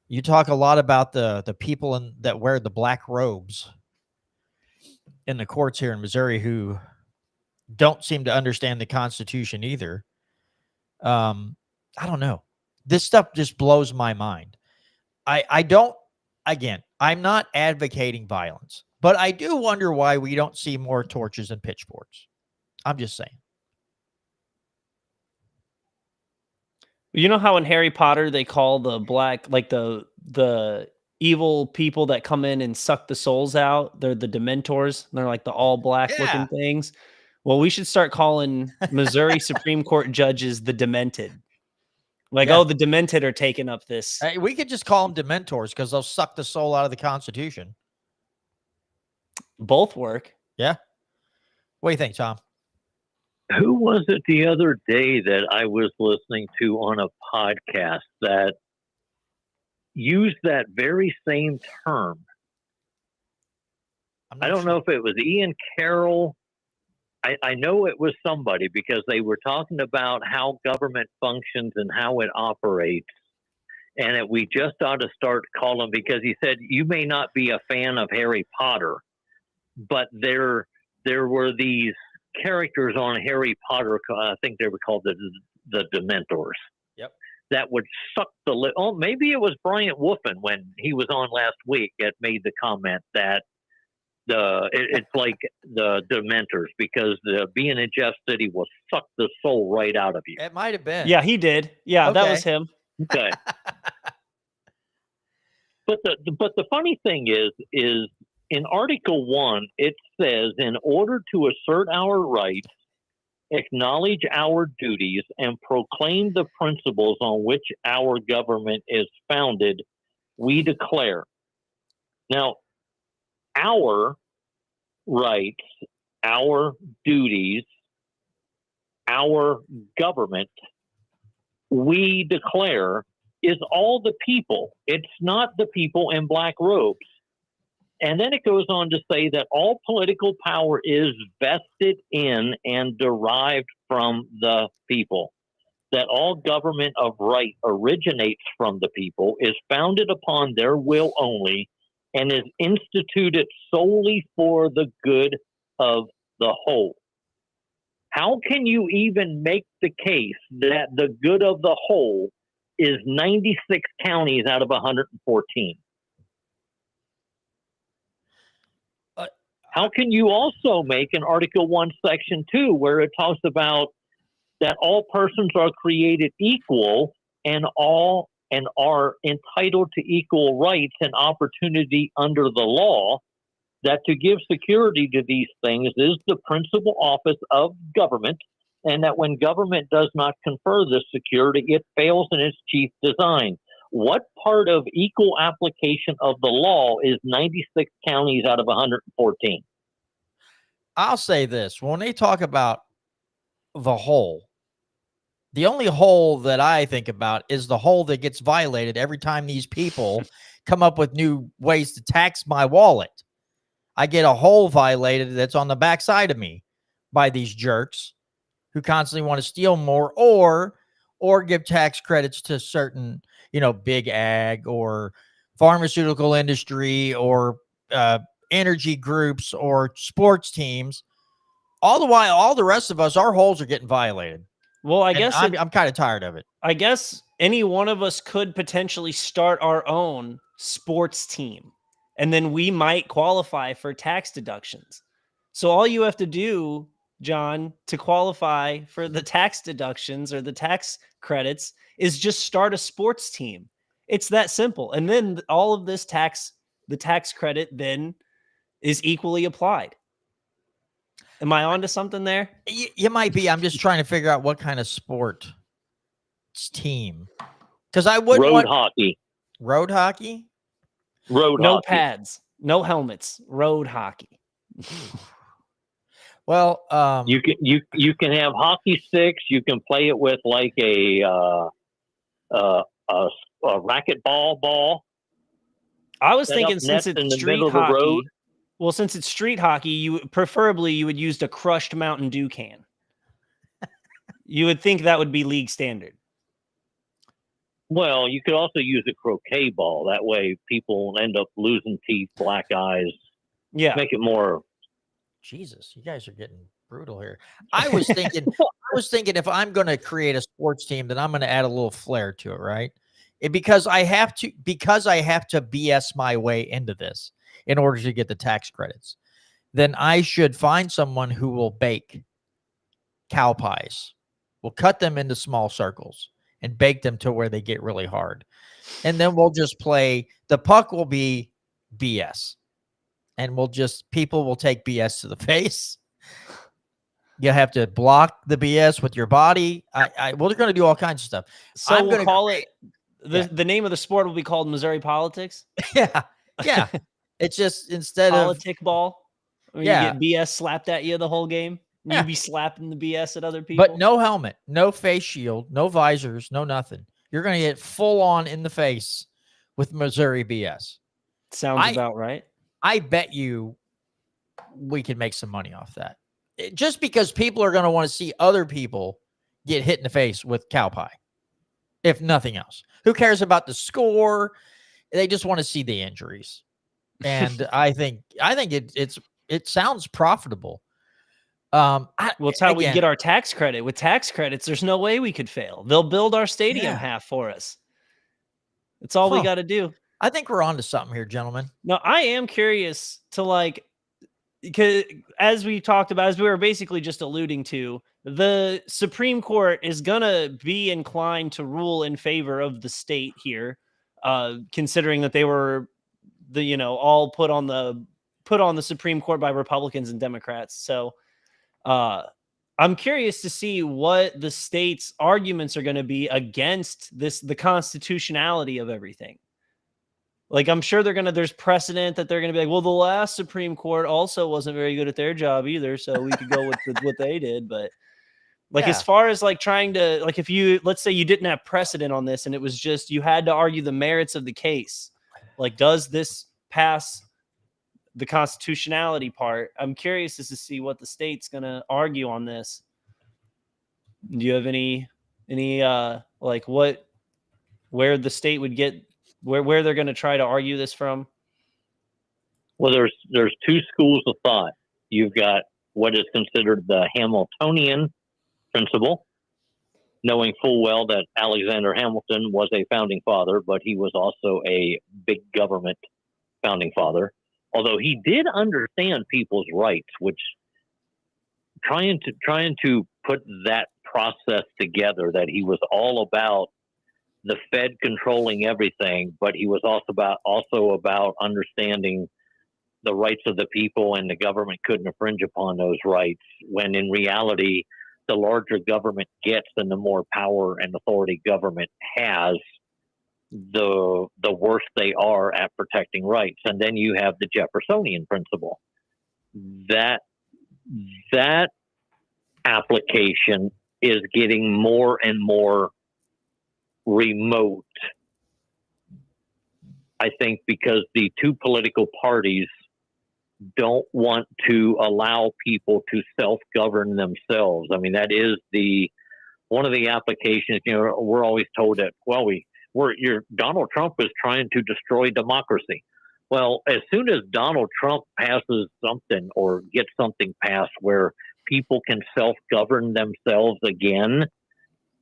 You talk a lot about the people that wear the black robes in the courts here in Missouri who don't seem to understand the Constitution either. I don't know. This stuff just blows my mind. I don't. Again, I'm not advocating violence, but I do wonder why we don't see more torches and pitchforks. I'm just saying. You know how in Harry Potter they call the black, like the evil people that come in and suck the souls out? They're the Dementors. They're like the all black looking things. Well, we should start calling Missouri Supreme Court judges the Demented. Like, oh, the Demented are taking up this. Hey, we could just call them Dementors because they'll suck the soul out of the Constitution. Both work. Yeah. What do you think, Tom? Who was it the other day that I was listening to on a podcast that used that very same term? I don't know if it was Ian Carroll. I know it was somebody because they were talking about how government functions and how it operates. And we just ought to start calling, because he said, you may not be a fan of Harry Potter, but there were these characters on Harry Potter, I think they were called the Dementors. Yep. That would suck the oh, maybe it was Bryant Wolfen when he was on last week that made the comment that it's like the Dementors, because being in Jeff City will suck the soul right out of you. It might have been. Yeah, he did. Yeah, Okay. That was him. Okay. But the funny thing is in Article 1, it says, in order to assert our rights, acknowledge our duties, and proclaim the principles on which our government is founded, we declare. Now, our rights, our duties, our government, we declare, is all the people. It's not the people in black robes. And then it goes on to say that all political power is vested in and derived from the people, that all government of right originates from the people, is founded upon their will only, and is instituted solely for the good of the whole. How can you even make the case that the good of the whole is 96 counties out of 114? How can you also make in Article 1, Section 2, where it talks about that all persons are created equal and are entitled to equal rights and opportunity under the law, that to give security to these things is the principal office of government, and that when government does not confer this security, it fails in its chief design? What part of equal application of the law is 96 counties out of 114? I'll say this. When they talk about the whole, the only hole that I think about is the hole that gets violated every time these people come up with new ways to tax my wallet. I get a hole violated that's on the backside of me by these jerks who constantly want to steal more or give tax credits to certain, big ag or pharmaceutical industry or energy groups or sports teams. All the while, all the rest of us, our holes are getting violated. Well, I guess I'm kind of tired of it. I guess any one of us could potentially start our own sports team, and then we might qualify for tax deductions. So all you have to do, John, to qualify for the tax deductions or the tax credits is just start a sports team. It's that simple. And then all of this the tax credit then is equally applied. Am I onto something there? You might be. I'm just trying to figure out what kind of sport team. Because I wouldn't want hockey. Road hockey? No Hockey. pads, no helmets, road hockey. Well, you can have hockey sticks. You can play it with like a a racquetball ball. I was set thinking up since nets in it's the middle street of the road. hockey. Well, since it's street hockey, you would use a crushed Mountain Dew can. You would think that would be league standard. Well, you could also use a croquet ball. That way people end up losing teeth, black eyes. Yeah. Make it more. Jesus, you guys are getting brutal here. I was thinking if I'm going to create a sports team, then I'm going to add a little flair to it, right? Because I have to BS my way into this in order to get the tax credits. Then I should find someone who will bake cow pies. We'll cut them into small circles and bake them to where they get really hard. And then we'll just play. The puck will be BS. And people will take BS to the face. You have to block the BS with your body. We're going to do all kinds of stuff. So we'll call it, the name of the sport will be called Missouri Politics. Yeah. Yeah. It's just instead Politic ball. Where Yeah. you get BS slapped at you the whole game. Yeah. You'd be slapping the BS at other people. But no helmet, no face shield, no visors, no nothing. You're going to get full on in the face with Missouri BS. Sounds about right. I bet you we can make some money off that. Just because people are going to want to see other people get hit in the face with cow pie, if nothing else. Who cares about the score? They just want to see the injuries. And I think it sounds profitable. It's how we get our tax credit. With tax credits, there's no way we could fail. They'll build our stadium half for us. It's all we got to do. I think we're on to something here, gentlemen. No, I am curious to because as we talked about, as we were basically just alluding to, the Supreme Court is going to be inclined to rule in favor of the state here, considering that they were all put on the Supreme Court by Republicans and Democrats. So I'm curious to see what the state's arguments are going to be against the constitutionality of everything. I'm sure there's precedent that they're going to be like, well, the last Supreme Court also wasn't very good at their job either. So we could go with what they did. But as far as trying to, if let's say you didn't have precedent on this and it was just, you had to argue the merits of the case. Does this pass the constitutionality part? I'm curious to see what the state's going to argue on this. Do you have any where the state would get, where they're going to try to argue this from? Well, there's two schools of thought. You've got what is considered the Hamiltonian principle, knowing full well that Alexander Hamilton was a founding father, but he was also a big government founding father. Although he did understand people's rights, which trying to put that process together, that he was all about the Fed controlling everything, but he was also about understanding the rights of the people, and the government couldn't infringe upon those rights, when in reality, the larger government gets and the more power and authority government has, the worse they are at protecting rights. And then you have the Jeffersonian principle. That application is getting more and more remote, I think, because the two political parties don't want to allow people to self-govern themselves. I mean, that is one of the applications. We're always told that, Donald Trump is trying to destroy democracy. Well, as soon as Donald Trump passes something or gets something passed where people can self-govern themselves again,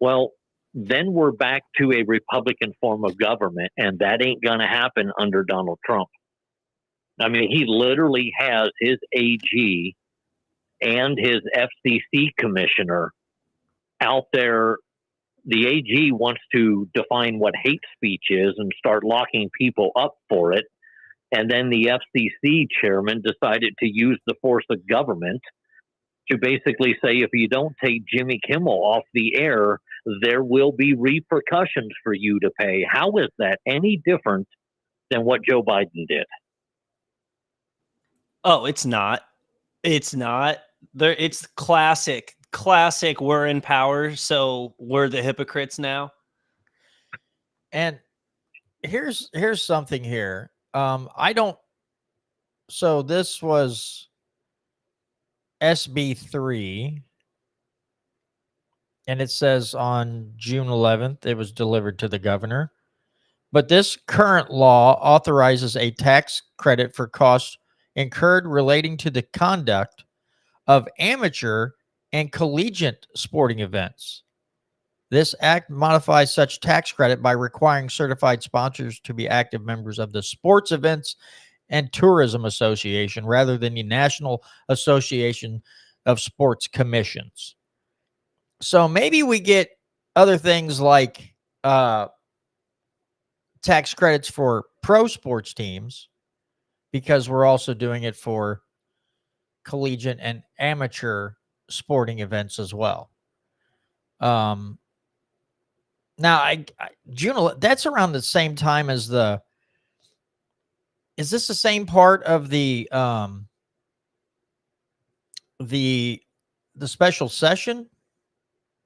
well, then we're back to a Republican form of government, and that ain't going to happen under Donald Trump. I mean, he literally has his AG and his FCC commissioner out there. The AG wants to define what hate speech is and start locking people up for it. And then the FCC chairman decided to use the force of government to basically say, if you don't take Jimmy Kimmel off the air, there will be repercussions for you to pay. How is that any different than what Joe Biden did? Oh, it's not. It's not. It's classic. We're in power, so we're the hypocrites now. And here's something here. I don't. So this was SB3, and it says on June 11th it was delivered to the governor. But this current law authorizes a tax credit for costs incurred relating to the conduct of amateur and collegiate sporting events. This act modifies such tax credit by requiring certified sponsors to be active members of the Sports Events and Tourism Association rather than the National Association of Sports Commissions. So maybe we get other things like tax credits for pro sports teams because we're also doing it for collegiate and amateur sporting events as well. Now, June, that's around the same time as the. Is this the same part of the special session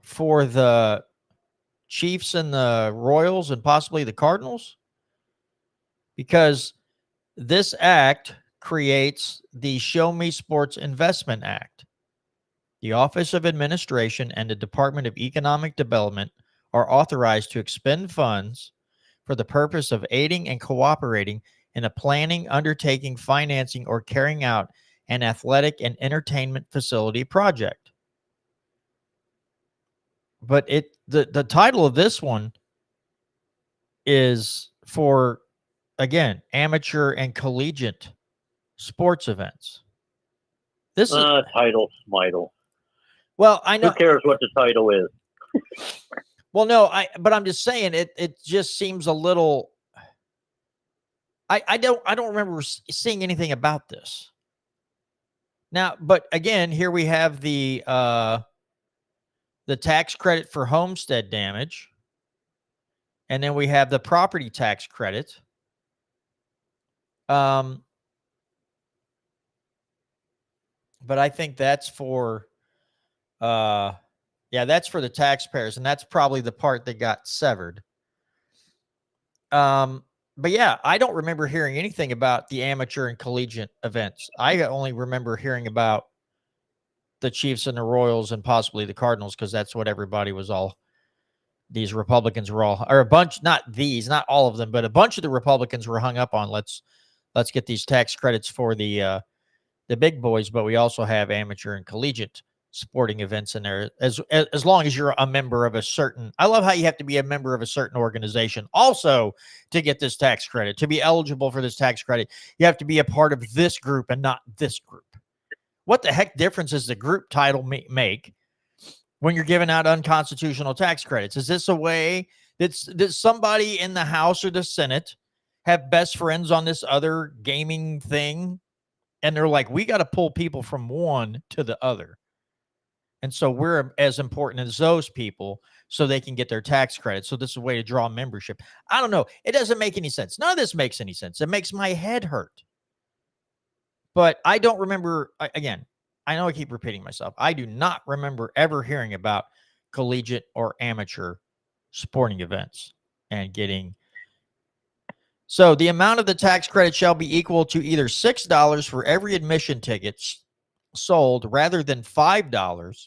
for the Chiefs and the Royals and possibly the Cardinals? Because this act creates the Show Me Sports Investment Act. The Office of Administration and the Department of Economic Development are authorized to expend funds for the purpose of aiding and cooperating in a planning, undertaking, financing, or carrying out an athletic and entertainment facility project. But the title of this one is for, again, amateur and collegiate sports events. This is title smitle. Well, I know. Who cares what the title is? Well, no, but I'm just saying it just seems a little. I don't remember seeing anything about this. Now, but again, here we have the tax credit for homestead damage, and then we have the property tax credit. But I think that's for that's for the taxpayers, and that's probably the part that got severed. But yeah, I don't remember hearing anything about the amateur and collegiate events. I only remember hearing about the Chiefs and the Royals and possibly the Cardinals, because that's what everybody was all. These Republicans were all, or a bunch, not all of them, but a bunch of the Republicans were hung up on. Let's get these tax credits for the big boys, but we also have amateur and collegiate sporting events in there, as long as you're a member of a certain. I love how you have to be a member of a certain organization also to get this tax credit. To be eligible for this tax credit, you have to be a part of this group and not this group. What the heck difference does the group title make when you're giving out unconstitutional tax credits? Is this a way that somebody in the House or the Senate have best friends on this other gaming thing, and they're like, we got to pull people from one to the other, and so we're as important as those people so they can get their tax credit. So this is a way to draw membership. I don't know. It doesn't make any sense. None of this makes any sense. It makes my head hurt. But I don't remember, again, I know I keep repeating myself. I do not remember ever hearing about collegiate or amateur sporting events and getting. So the amount of the tax credit shall be equal to either $6 for every admission ticket sold rather than $5,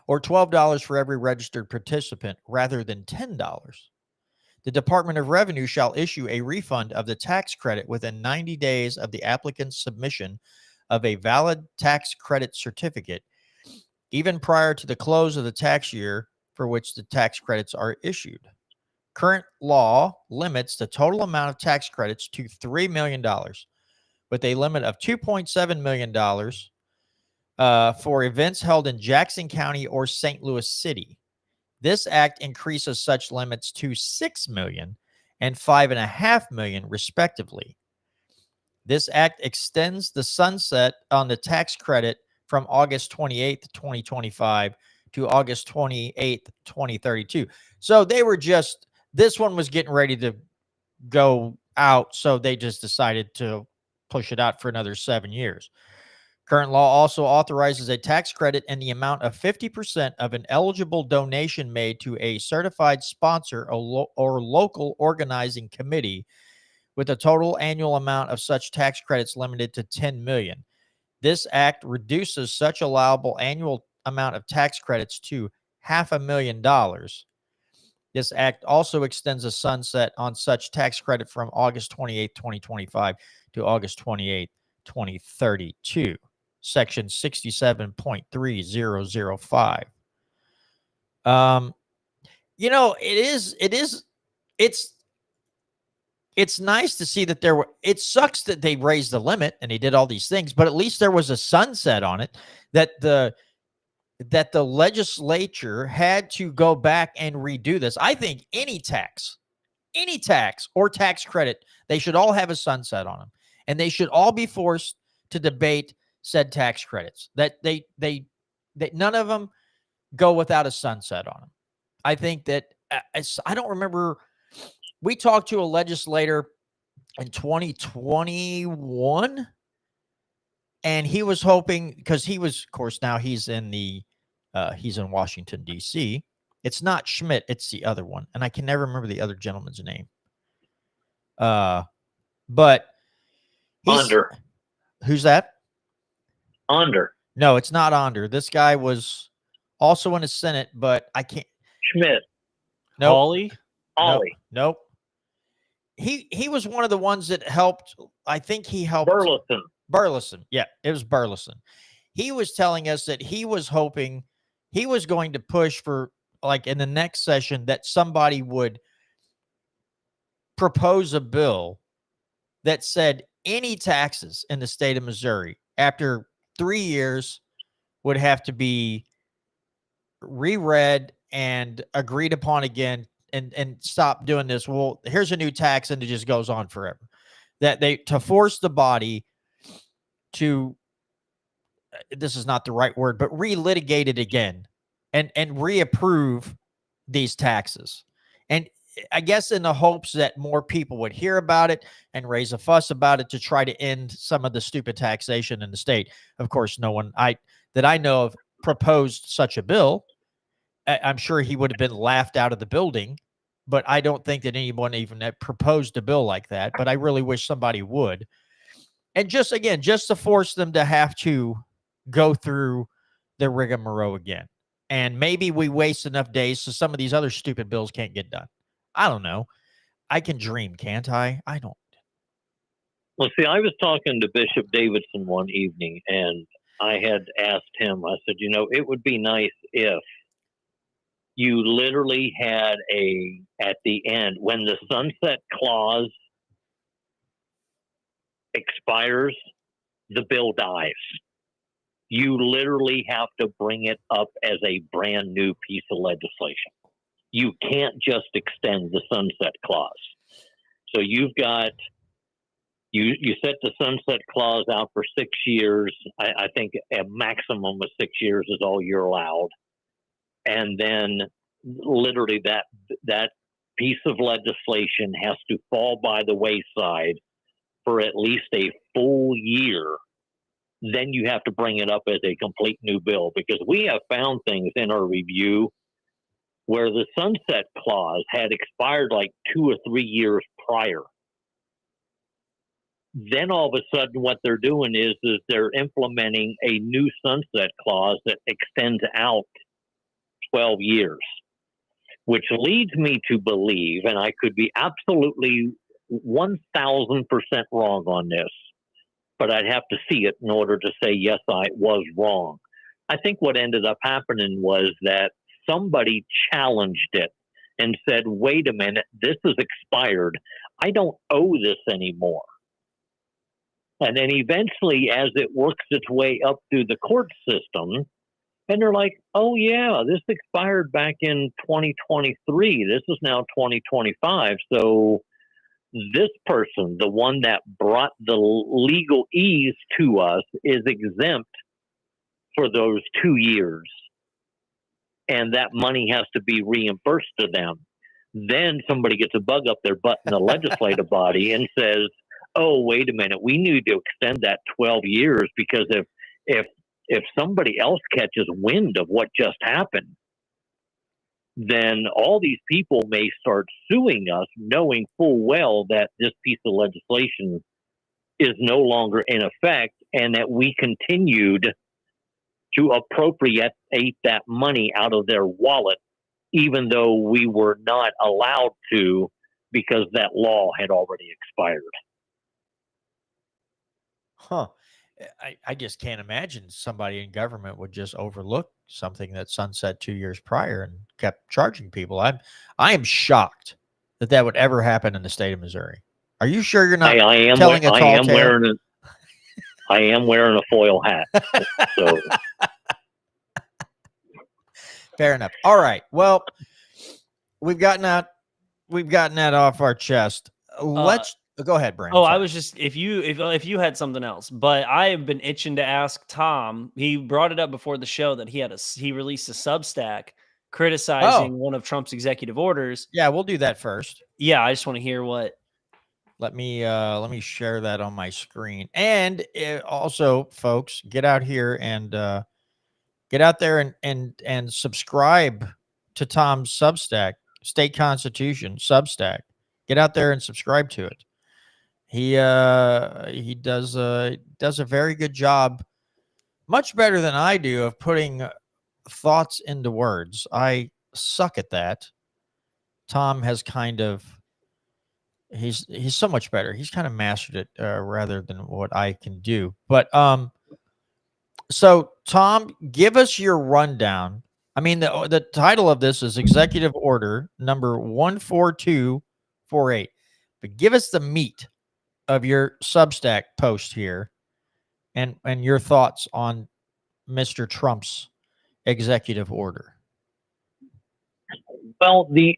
or $12 for every registered participant rather than $10. The Department of Revenue shall issue a refund of the tax credit within 90 days of the applicant's submission of a valid tax credit certificate, even prior to the close of the tax year for which the tax credits are issued. Current law limits the total amount of tax credits to $3 million, with a limit of $2.7 million for events held in Jackson County or St. Louis City. This act increases such limits to $6 million and $5.5 million, respectively. This act extends the sunset on the tax credit from August 28th, 2025 to August 28th, 2032. So they were just, this one was getting ready to go out, so they just decided to push it out for another 7 years. Current law also authorizes a tax credit in the amount of 50% of an eligible donation made to a certified sponsor or local organizing committee, with a total annual amount of such tax credits limited to $10 million. This act reduces such allowable annual amount of tax credits to $500,000. This act also extends a sunset on such tax credit from August 28, 2025 to August 28, 2032. Section 67.3005. You know, it's nice to see that it sucks that they raised the limit and they did all these things, but at least there was a sunset on it, that the legislature had to go back and redo this. I think any tax or tax credit, they should all have a sunset on them, and they should all be forced to debate said tax credits, that none of them go without a sunset on them. I think that I don't remember. We talked to a legislator in 2021, and he was hoping, because he was, of course, now he's in Washington, D.C. It's not Schmidt, it's the other one, and I can never remember the other gentleman's name. But Onder. Who's that? Onder. No, it's not Onder. This guy was also in the Senate, but I can't. Schmidt. Nope. Hawley. Nope. He was one of the ones that helped. I think he helped. Burleson. Yeah, it was Burleson. He was telling us that he was hoping, he was going to push for, like, in the next session, that somebody would propose a bill that said any taxes in the state of Missouri after 3 years would have to be reread and agreed upon again, and stop doing this. Well, here's a new tax, and it just goes on forever. That to force the body to, this is not the right word, but relitigate it again and reapprove these taxes. And I guess in the hopes that more people would hear about it and raise a fuss about it to try to end some of the stupid taxation in the state. Of course, no one that I know of proposed such a bill. I'm sure he would have been laughed out of the building, but I don't think that anyone even proposed a bill like that. But I really wish somebody would. And just to force them to have to go through the rigmarole again. And maybe we waste enough days so some of these other stupid bills can't get done. I don't know. I can dream, can't I? I don't. Well, see, I was talking to Bishop Davidson one evening, and I had asked him, I said, it would be nice if you literally had at the end, when the sunset clause expires, the bill dies. You literally have to bring it up as a brand new piece of legislation. You can't just extend the sunset clause. So you've got, you set the sunset clause out for 6 years. I think a maximum of 6 years is all you're allowed. And then literally that piece of legislation has to fall by the wayside for at least a full year. Then you have to bring it up as a complete new bill, because we have found things in our review where the sunset clause had expired like 2 or 3 years prior. Then all of a sudden what they're doing is they're implementing a new sunset clause that extends out 12 years, which leads me to believe, and I could be absolutely 1,000% wrong on this, but I'd have to see it in order to say, yes, I was wrong. I think what ended up happening was that somebody challenged it and said, wait a minute, this is expired. I don't owe this anymore. And then eventually, as it works its way up through the court system, and they're like, oh, yeah, this expired back in 2023. This is now 2025. So this person, the one that brought the legal ease to us, is exempt for those 2 years. And that money has to be reimbursed to them. Then somebody gets a bug up their butt in the legislative body and says, oh, wait a minute, we need to extend that 12 years, because if somebody else catches wind of what just happened, then all these people may start suing us, knowing full well that this piece of legislation is no longer in effect and that we continued to appropriate that money out of their wallet, even though we were not allowed to because that law had already expired. Huh. I just can't imagine somebody in government would just overlook something that sunset 2 years prior and kept charging people. I am shocked that that would ever happen in the state of Missouri. Are you sure you're not telling a tall tale? I am wearing a foil hat. So fair enough. All right. Well, we've gotten that off our chest. Let's go ahead, Brandon. Oh, I was just if you had something else, but I have been itching to ask Tom. He brought it up before the show that he released a Substack criticizing one of Trump's executive orders. Yeah, we'll do that first. Yeah, I just want to hear what. Let me share that on my screen. And also, folks, get out here and get out there and subscribe to Tom's Substack, State Constitution Substack. Get out there and subscribe to it. He does a very good job, much better than I do, of putting thoughts into words. I suck at that. Tom has kind of he's so much better. He's kind of mastered it rather than what I can do. But so Tom, give us your rundown. I mean, the title of this is Executive Order number 14248. But give us the meat of your Substack post here and your thoughts on Mr. Trump's executive order. Well, the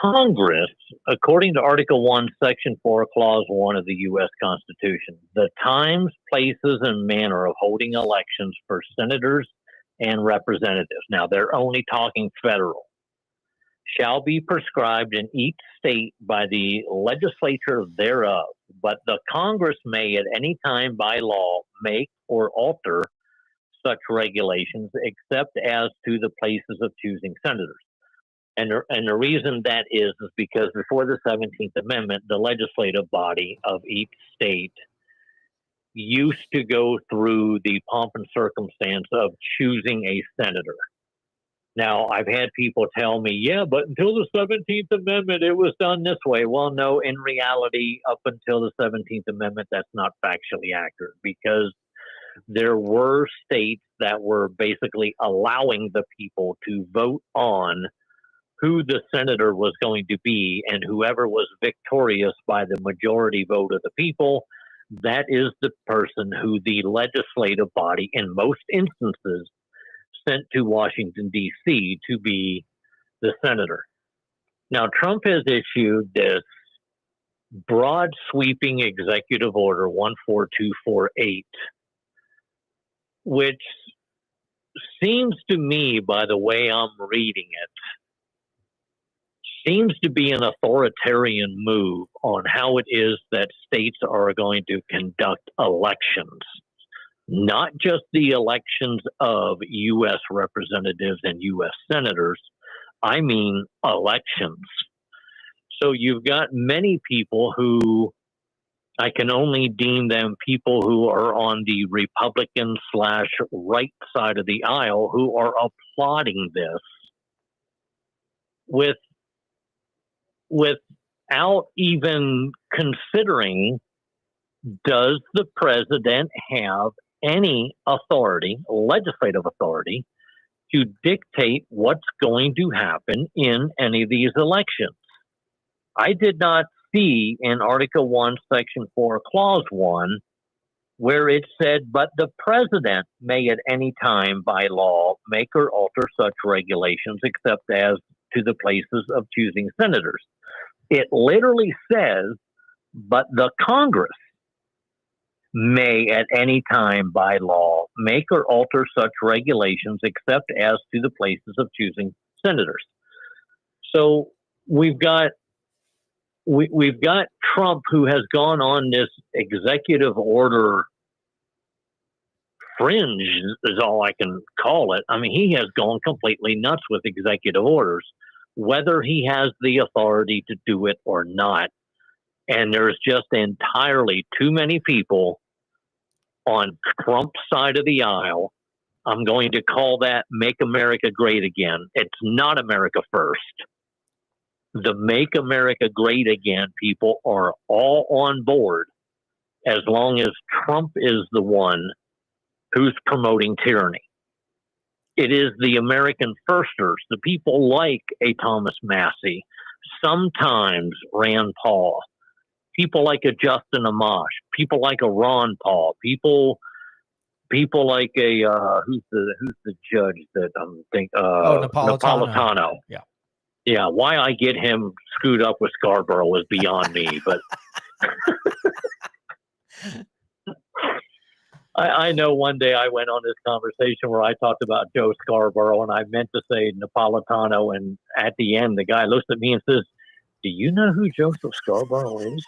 Congress, according to Article 1, Section 4, Clause 1 of the U.S. Constitution, the times, places, and manner of holding elections for senators and representatives, now they're only talking federal, shall be prescribed in each state by the legislature thereof, but the Congress may at any time by law make or alter such regulations except as to the places of choosing senators. And the reason that is because before the 17th Amendment, the legislative body of each state used to go through the pomp and circumstance of choosing a senator. Now, I've had people tell me, yeah, but until the 17th Amendment, it was done this way. Well, no, in reality, up until the 17th Amendment, that's not factually accurate because there were states that were basically allowing the people to vote on who the senator was going to be, and whoever was victorious by the majority vote of the people, that is the person who the legislative body, in most instances, sent to Washington, D.C. to be the senator. Now, Trump has issued this broad sweeping executive order 14248, which seems to me, by the way I'm reading it, seems to be an authoritarian move on how it is that states are going to conduct elections. Not just the elections of U.S. representatives and U.S. senators, I mean elections. So you've got many people who, I can only deem them people who are on the Republican/right side of the aisle, who are applauding this without even considering, does the president have any authority, legislative authority, to dictate what's going to happen in any of these elections? I did not see in Article 1, Section 4, Clause 1, where it said, but the president may at any time by law make or alter such regulations except as to the places of choosing senators. It literally says, but the Congress may at any time by law make or alter such regulations except as to the places of choosing senators. So we've got Trump, who has gone on this executive order fringe is all I can call it. I mean, he has gone completely nuts with executive orders, whether he has the authority to do it or not. And there's just entirely too many people on Trump's side of the aisle. I'm going to call that Make America Great Again. It's not America First. The Make America Great Again people are all on board as long as Trump is the one who's promoting tyranny. It is the American Firsters, the people like a Thomas Massey, sometimes Rand Paul, people like a Justin Amash, people like a Ron Paul, people like a who's the judge that I'm thinking Napolitano. Yeah. Why I get him screwed up with Scarborough is beyond me, but I know one day I went on this conversation where I talked about Joe Scarborough and I meant to say Napolitano, and at the end the guy looks at me and says, "Do you know who Joseph Scarborough is?"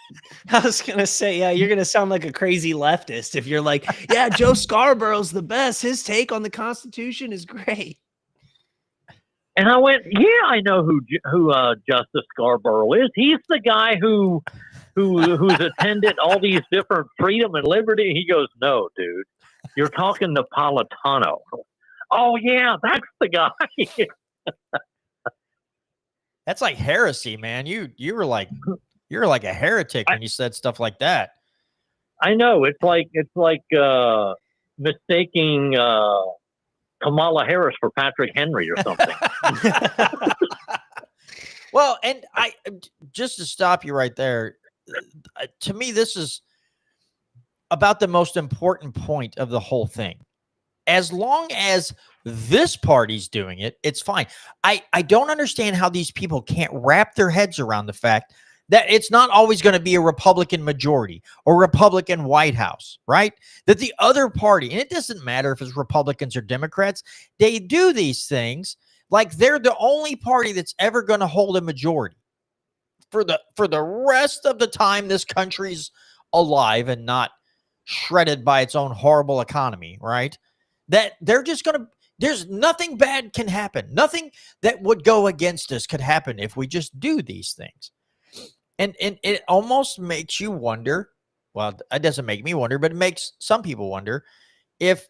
I was going to say, yeah, you're going to sound like a crazy leftist if you're like, yeah, Joe Scarborough's the best. His take on the Constitution is great. And I went, yeah, I know who Justice Scarborough is. He's the guy who's attended all these different freedom and liberty. He goes, "No, dude, you're talking Napolitano." "Oh yeah, that's the guy." That's like heresy, man. You were like a heretic when you said stuff like that. I know. It's like mistaking Kamala Harris for Patrick Henry or something. Well, and I just to stop you right there, to me, this is about the most important point of the whole thing. As long as this party's doing it, it's fine. I don't understand how these people can't wrap their heads around the fact that it's not always going to be a Republican majority or Republican White House, right? That the other party, and it doesn't matter if it's Republicans or Democrats, they do these things like they're the only party that's ever going to hold a majority for the rest of the time this country's alive and not shredded by its own horrible economy, right? That they're just going to, there's nothing bad can happen. Nothing that would go against us could happen if we just do these things. And it almost makes you wonder, well, it doesn't make me wonder, but it makes some people wonder if,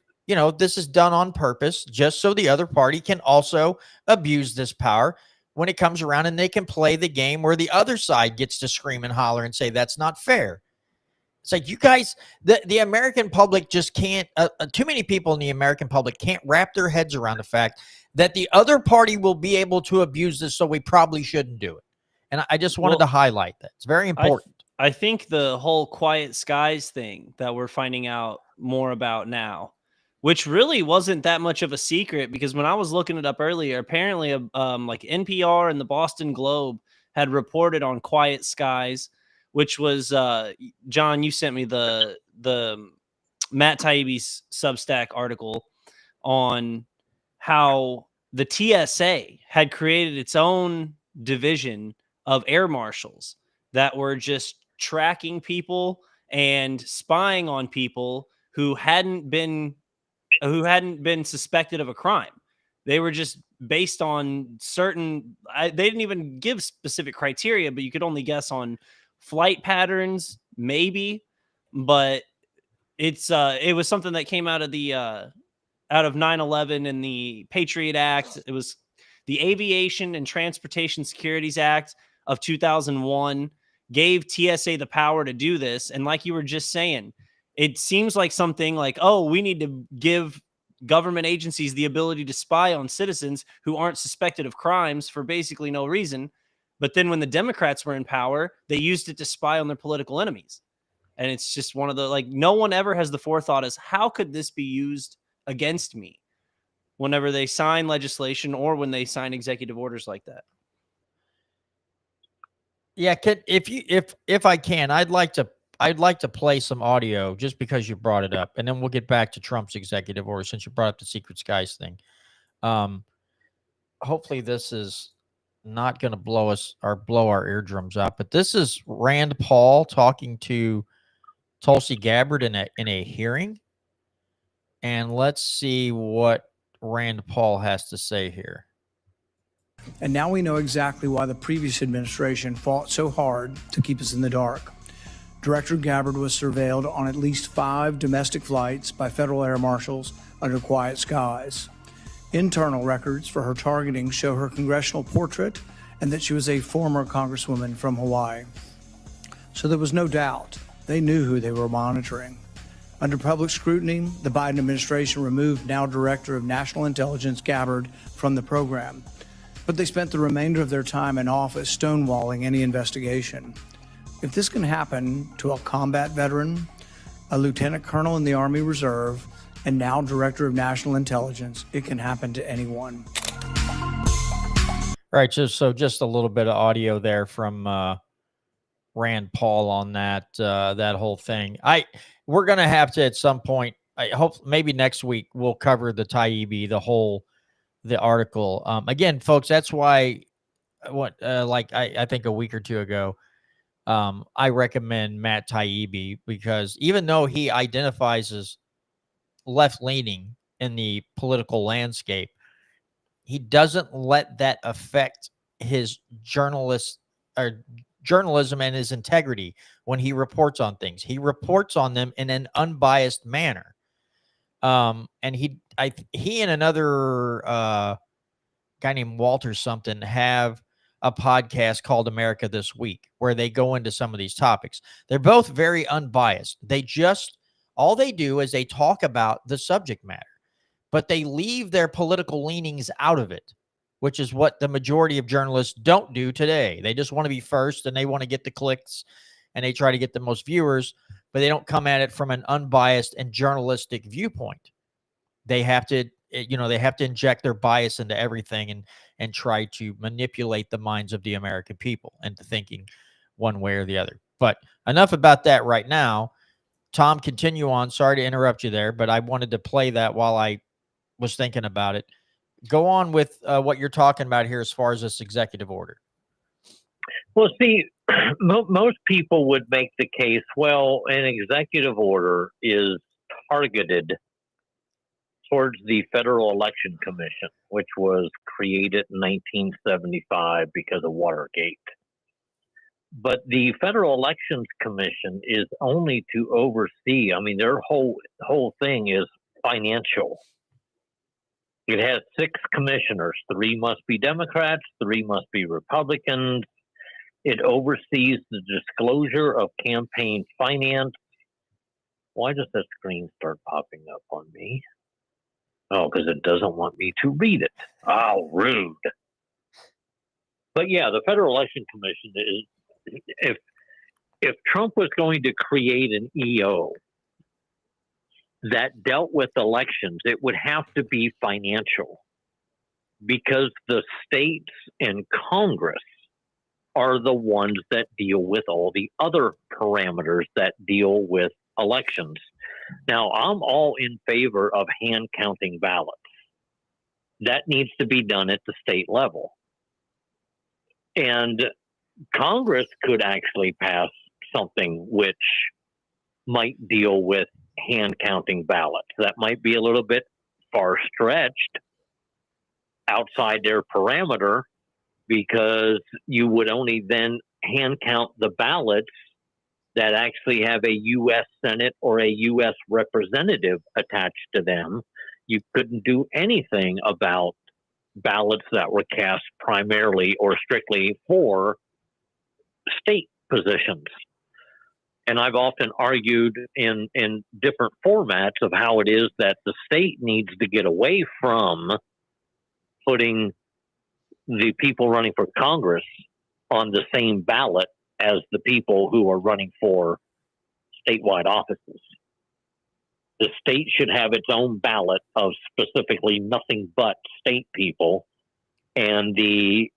this is done on purpose just so the other party can also abuse this power when it comes around and they can play the game where the other side gets to scream and holler and say, that's not fair. It's like, you guys, the American public just can't, too many people in the American public can't wrap their heads around the fact that the other party will be able to abuse this, so we probably shouldn't do it. And I just wanted to highlight that. It's very important. I think the whole quiet skies thing that we're finding out more about now, which really wasn't that much of a secret, because when I was looking it up earlier, apparently like NPR and the Boston Globe had reported on quiet skies, which was John, you sent me the Matt Taibbi's Substack article on how the TSA had created its own division of air marshals that were just tracking people and spying on people who hadn't been suspected of a crime. They were just based on certain, they didn't even give specific criteria, but you could only guess on flight patterns, maybe. But it was something that came out of the out of 9/11 and the Patriot Act. It was the Aviation and Transportation Securities Act of 2001 gave TSA the power to do this. And like you were just saying, it seems like something like, oh, we need to give government agencies the ability to spy on citizens who aren't suspected of crimes for basically no reason. But then when the Democrats were in power, they used it to spy on their political enemies. And it's just one of the, like, no one ever has the forethought as how could this be used against me whenever they sign legislation or when they sign executive orders like that. Yeah, if I can, I'd like to play some audio just because you brought it up, and then we'll get back to Trump's executive order since you brought up the secret skies thing. Hopefully this is not going to blow our eardrums out, but this is Rand Paul talking to Tulsi Gabbard in a hearing, And let's see what Rand Paul has to say here. And now we know exactly why the previous administration fought so hard to keep us in the dark. Director Gabbard was surveilled on at least 5 domestic flights by federal air marshals under quiet skies. Internal records for her targeting show her congressional portrait and that she was a former congresswoman from Hawaii. So there was no doubt they knew who they were monitoring. Under public scrutiny, the Biden administration removed now Director of National Intelligence Gabbard from the program. But they spent the remainder of their time in office stonewalling any investigation. If this can happen to a combat veteran, a lieutenant colonel in the Army Reserve, and now Director of National Intelligence, it can happen to anyone. Right. So just a little bit of audio there from Rand Paul on that whole thing. We're gonna have to at some point. I hope maybe next week we'll cover the Taibbi, the article. Again, folks, that's why I think a week or two ago, I recommend Matt Taibbi, because even though he identifies as left-leaning in the political landscape, he doesn't let that affect his journalism and his integrity when he reports on things. He reports on them in an unbiased manner. And he and another guy named Walter something have a podcast called America This Week, where they go into some of these topics. They're both very unbiased. All they do is they talk about the subject matter, but they leave their political leanings out of it, which is what the majority of journalists don't do today. They just want to be first, and they want to get the clicks, and they try to get the most viewers, but they don't come at it from an unbiased and journalistic viewpoint. They have to, inject their bias into everything and try to manipulate the minds of the American people into thinking one way or the other. But enough about that right now. Tom, continue on. Sorry to interrupt you there, but I wanted to play that while I was thinking about it. Go on with what you're talking about here as far as this executive order. Well, see, most people would make the case, well, an executive order is targeted towards the Federal Election Commission, which was created in 1975 because of Watergate. But the Federal Elections Commission is only to oversee, their whole thing is financial. It has 6 commissioners. 3 must be Democrats, 3 must be Republicans. It oversees the disclosure of campaign finance. Why does that screen start popping up on me? Oh, because it doesn't want me to read it. Oh, rude. But yeah, the Federal Election Commission is, if Trump was going to create an EO that dealt with elections, it would have to be financial, because the states and Congress are the ones that deal with all the other parameters that deal with elections. Now, I'm all in favor of hand counting ballots. That needs to be done at the state level. And Congress could actually pass something which might deal with hand counting ballots. That might be a little bit far stretched outside their parameter, because you would only then hand count the ballots that actually have a U.S. Senate or a U.S. representative attached to them. You couldn't do anything about ballots that were cast primarily or strictly for state positions. And I've often argued in different formats of how it is that the state needs to get away from putting the people running for Congress on the same ballot as the people who are running for statewide offices. The state should have its own ballot of specifically nothing but state people, and the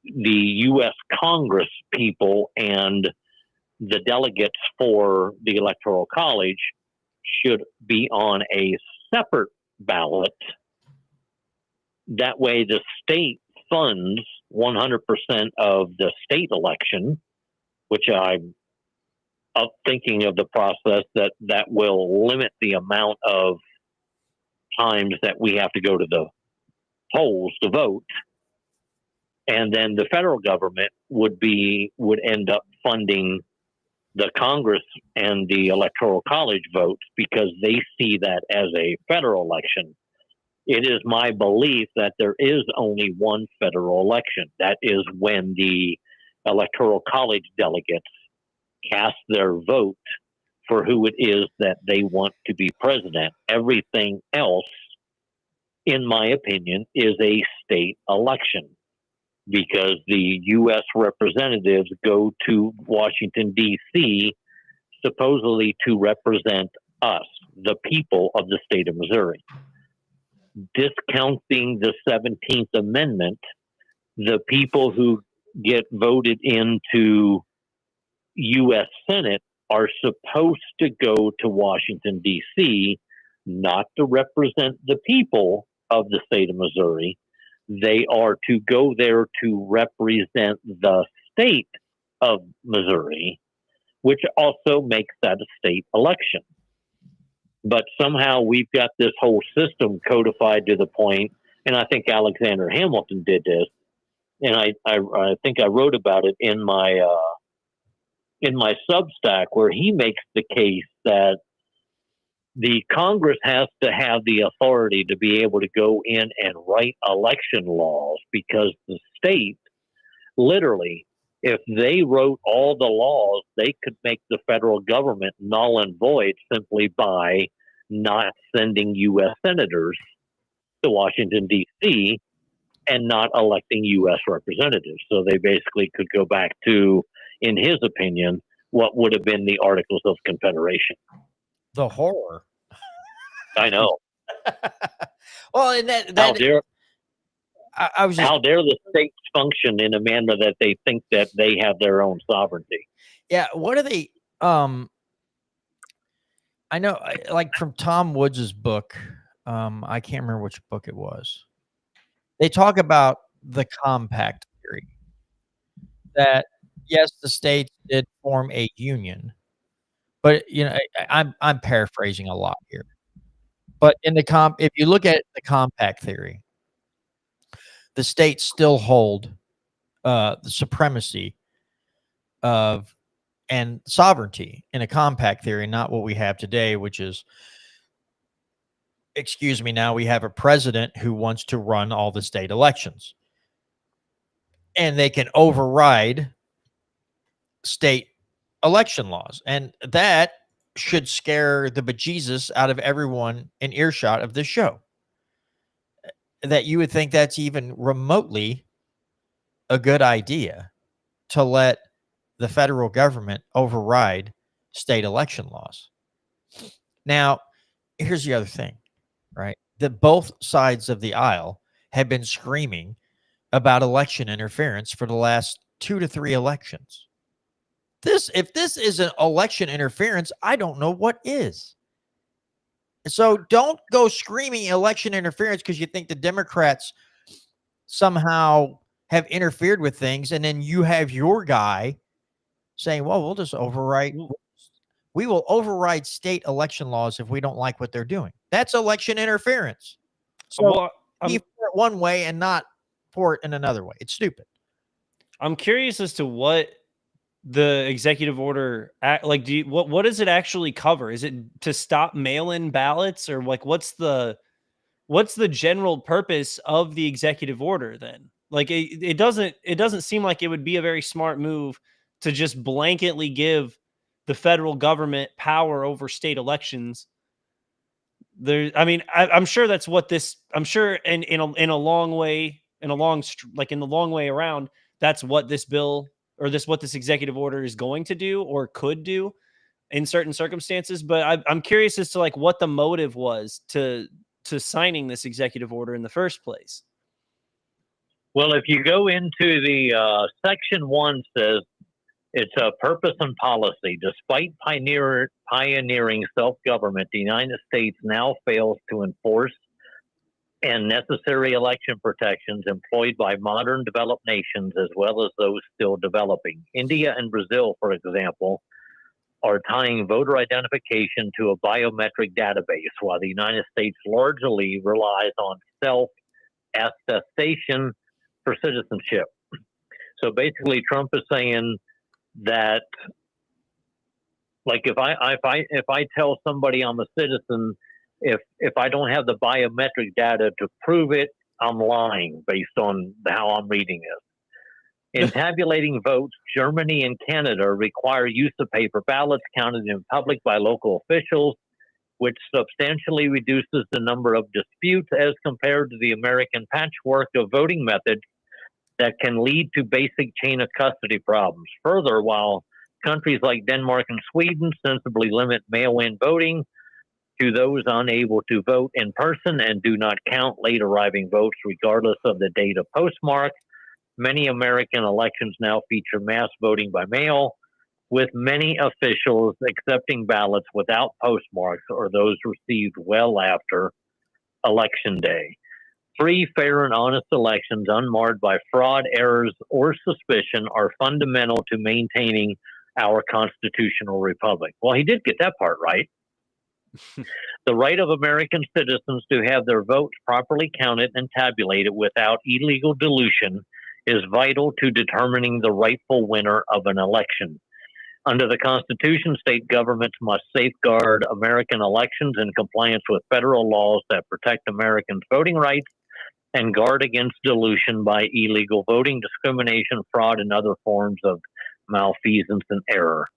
U.S. Congress people and the delegates for the Electoral College should be on a separate ballot. That way the state funds 100% of the state election, which I'm thinking of the process that will limit the amount of times that we have to go to the polls to vote. And then the federal government would end up funding the Congress and the Electoral College votes because they see that as a federal election. It is my belief that there is only one federal election. That is when the Electoral College delegates cast their vote for who it is that they want to be president. Everything else, in my opinion, is a state election, because the U.S. representatives go to Washington, D.C., supposedly to represent us, the people of the state of Missouri. Discounting the 17th Amendment, the people who get voted into U.S. Senate are supposed to go to Washington, D.C., not to represent the people of the state of Missouri. They are to go there to represent the state of Missouri, which also makes that a state election. But somehow we've got this whole system codified to the point, and I think Alexander Hamilton did this, and I think I wrote about it in my Substack, where he makes the case that the Congress has to have the authority to be able to go in and write election laws, because the state, literally, if they wrote all the laws, they could make the federal government null and void simply by not sending U.S. senators to Washington, D.C., and not electing U.S. representatives. So they basically could go back to, in his opinion, what would have been the Articles of Confederation. The horror. I know. Well, and that How dare I was just, how dare the states function in a manner that they think that they have their own sovereignty? yeah. What are they? I know, like from Tom Woods's book. I can't remember which book it was. They talk about the compact theory, that yes, the states did form a union, but I'm paraphrasing a lot here. But in the if you look at the compact theory, the states still hold the supremacy of and sovereignty in a compact theory, not what we have today, which is, excuse me, now we have a president who wants to run all the state elections, and they can override state election laws. And that should scare the bejesus out of everyone in earshot of this show, that you would think that's even remotely a good idea to let the federal government override state election laws. Now, here's the other thing, right? That both sides of the aisle have been screaming about election interference for the last 2 to 3 elections. If this isn't election interference, I don't know what is. So don't go screaming election interference because you think the Democrats somehow have interfered with things, and then you have your guy saying, well, we'll just override. We will override state election laws if we don't like what they're doing. That's election interference. So be for it one way and not for it in another way. It's stupid. I'm curious as to what the executive order like. What does it actually cover? Is it to stop mail-in ballots, or like what's the general purpose of the executive order then? Like it doesn't seem like it would be a very smart move to just blanketly give the federal government power over state elections. I'm sure that's what this. I'm sure in a long way, in the long way around, that's what this bill, or what this executive order is going to do or could do in certain circumstances. But I'm curious as to like what the motive was to signing this executive order in the first place. Well, if you go into the Section 1 says it's a purpose and policy. Despite pioneering self-government, the United States now fails to enforce and necessary election protections employed by modern developed nations as well as those still developing. India and Brazil, for example, are tying voter identification to a biometric database, while the United States largely relies on self-attestation for citizenship. So basically, Trump is saying that, like, if I tell somebody I'm a citizen, if I don't have the biometric data to prove it, I'm lying based on how I'm reading this. In tabulating votes, Germany and Canada require use of paper ballots counted in public by local officials, which substantially reduces the number of disputes as compared to the American patchwork of voting methods that can lead to basic chain of custody problems. Further, while countries like Denmark and Sweden sensibly limit mail-in voting to those unable to vote in person and do not count late arriving votes regardless of the date of postmark, many American elections now feature mass voting by mail, with many officials accepting ballots without postmarks or those received well after Election Day. Free, fair, and honest elections unmarred by fraud, errors, or suspicion are fundamental to maintaining our constitutional republic. Well, he did get that part right. The right of American citizens to have their votes properly counted and tabulated without illegal dilution is vital to determining the rightful winner of an election. Under the Constitution, state governments must safeguard American elections in compliance with federal laws that protect Americans' voting rights and guard against dilution by illegal voting, discrimination, fraud, and other forms of malfeasance and error.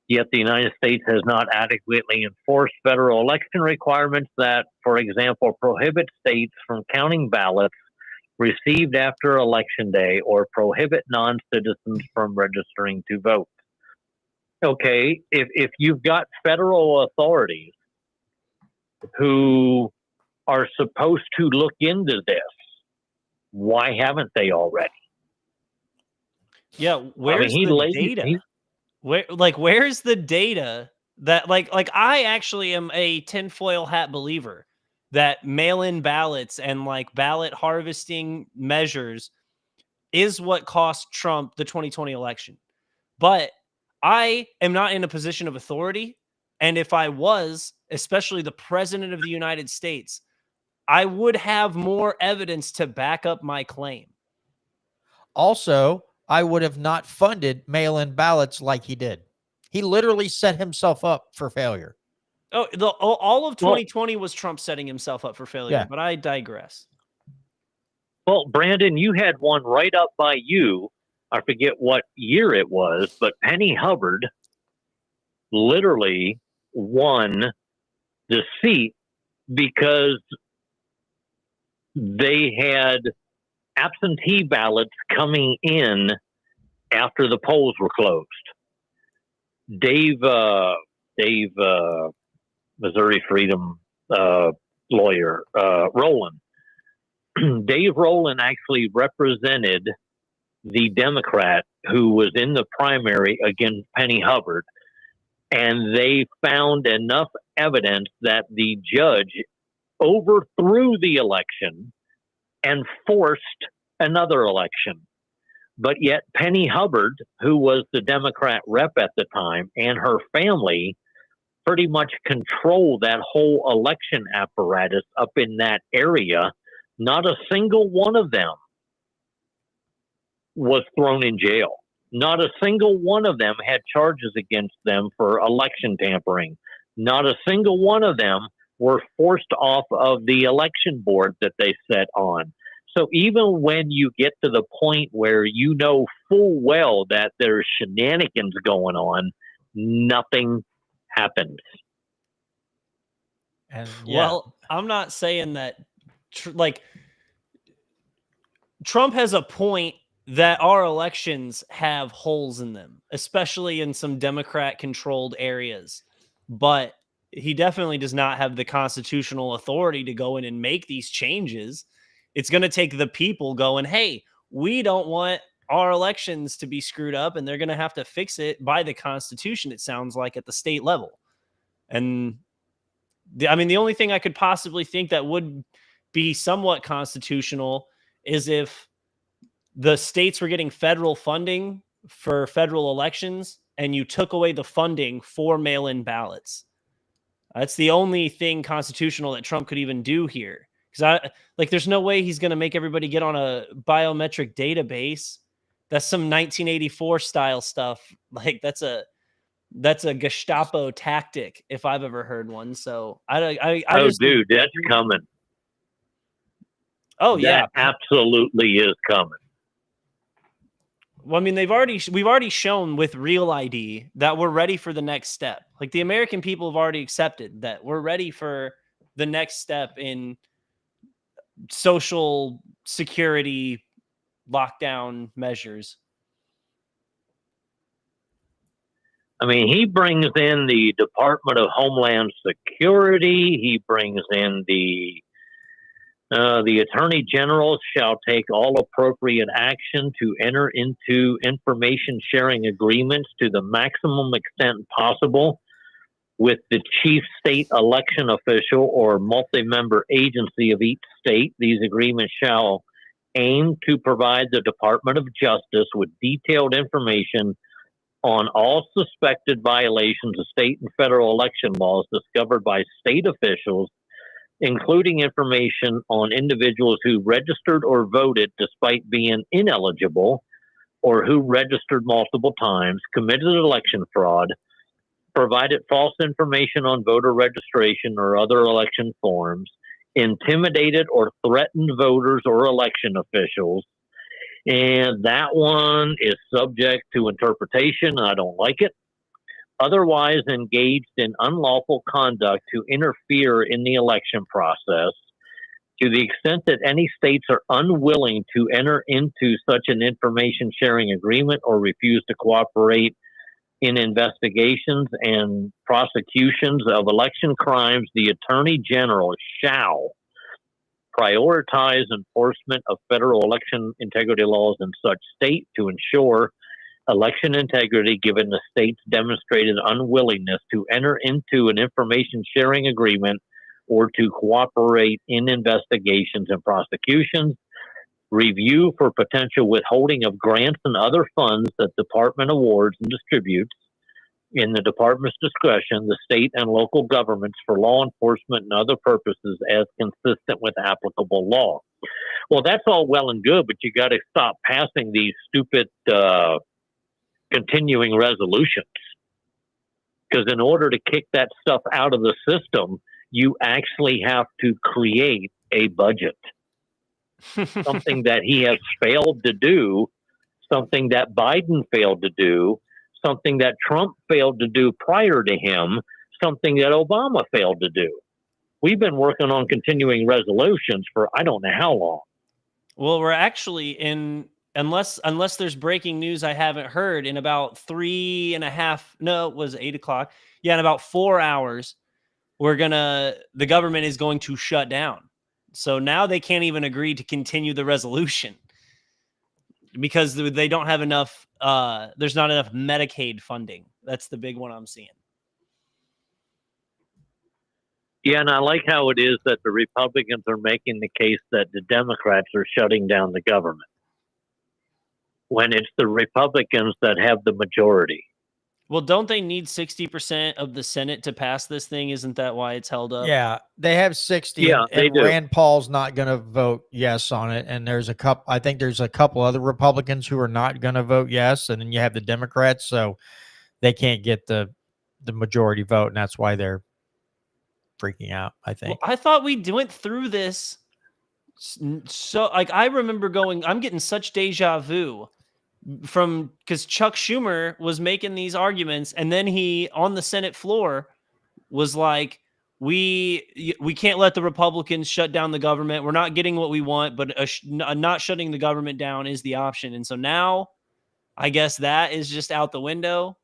Yet the United States has not adequately enforced federal election requirements that, for example, prohibit states from counting ballots received after Election Day or prohibit non-citizens from registering to vote. Okay, if you've got federal authorities who are supposed to look into this, why haven't they already? Yeah, where's the data? Where's the data that like I actually am a tinfoil hat believer that mail-in ballots and like ballot harvesting measures is what cost Trump the 2020 election. But I am not in a position of authority. And if I was, especially the president of the United States, I would have more evidence to back up my claim. Also, I would have not funded mail-in ballots like he did. He literally set himself up for failure. Oh, all of 2020 was Trump setting himself up for failure, Yeah. but I digress. Well, Brandon, you had one right up by you. I forget what year it was, but Penny Hubbard literally won the seat because they had absentee ballots coming in after the polls were closed. Dave, Missouri Freedom lawyer, Rowland. Dave Rowland actually represented the Democrat who was in the primary against Penny Hubbard, and they found enough evidence that the judge overthrew the election and forced another election. But yet Penny Hubbard, who was the Democrat rep at the time, and her family pretty much controlled that whole election apparatus up in that area. Not a single one of them was thrown in jail. Not a single one of them had charges against them for election tampering. Not a single one of them were forced off of the election board that they sat on. So even when you get to the point where you know full well that there's shenanigans going on, nothing happens. And Well, I'm not saying that Trump has a point that our elections have holes in them, especially in some Democrat controlled areas. But he definitely does not have the constitutional authority to go in and make these changes. It's going to take the people going, hey, we don't want our elections to be screwed up, and they're going to have to fix it by the Constitution, it sounds like, at the state level. And the only thing I could possibly think that would be somewhat constitutional is if the states were getting federal funding for federal elections and you took away the funding for mail-in ballots. That's the only thing constitutional that Trump could even do here. Because there's no way he's going to make everybody get on a biometric database. That's some 1984 style stuff. Like that's a Gestapo tactic if I've ever heard one. So Dude, that's coming. Oh yeah, that absolutely is coming. Well, I mean, we've already shown with Real ID that we're ready for the next step. Like the American people have already accepted that we're ready for the next step in social security lockdown measures. I mean, he brings in the Department of Homeland Security. He brings in the Attorney General shall take all appropriate action to enter into information sharing agreements to the maximum extent possible with the chief state election official or multi-member agency of each state. These agreements shall aim to provide the Department of Justice with detailed information on all suspected violations of state and federal election laws discovered by state officials, including information on individuals who registered or voted despite being ineligible, or who registered multiple times, committed election fraud, provided false information on voter registration or other election forms, intimidated or threatened voters or election officials. And that one is subject to interpretation. I don't like it. Otherwise engaged in unlawful conduct to interfere in the election process, to the extent that any states are unwilling to enter into such an information sharing agreement or refuse to cooperate in investigations and prosecutions of election crimes, the Attorney General shall prioritize enforcement of federal election integrity laws in such state to ensure election integrity, given the state's demonstrated unwillingness to enter into an information sharing agreement or to cooperate in investigations and prosecutions, review for potential withholding of grants and other funds that the department awards and distributes in the department's discretion, the state and local governments for law enforcement and other purposes as consistent with applicable law. Well, that's all well and good, but you got to stop passing these stupid continuing resolutions. Because in order to kick that stuff out of the system, you actually have to create a budget. Something that he has failed to do, something that Biden failed to do, something that Trump failed to do prior to him, something that Obama failed to do. We've been working on continuing resolutions for I don't know how long. Well, we're actually in, unless there's breaking news I haven't heard, in about 8 o'clock. Yeah, in about 4 hours, the government is going to shut down. So now they can't even agree to continue the resolution because they don't have enough, there's not enough Medicaid funding. That's the big one I'm seeing. Yeah, and I like how it is that the Republicans are making the case that the Democrats are shutting down the government, when it's the Republicans that have the majority. Well, don't they need 60% of the Senate to pass this thing? Isn't that why it's held up? Yeah, they have 60. Yeah, they do. Rand Paul's not going to vote yes on it. And I think there's a couple other Republicans who are not going to vote yes. And then you have the Democrats, so they can't get the majority vote. And that's why they're freaking out, I think. Well, I thought we went through this. So, I remember I'm getting such deja vu because Chuck Schumer was making these arguments, and then he on the Senate floor was like, we can't let the Republicans shut down the government. We're not getting what we want, but not shutting the government down is the option. And so now I guess that is just out the window.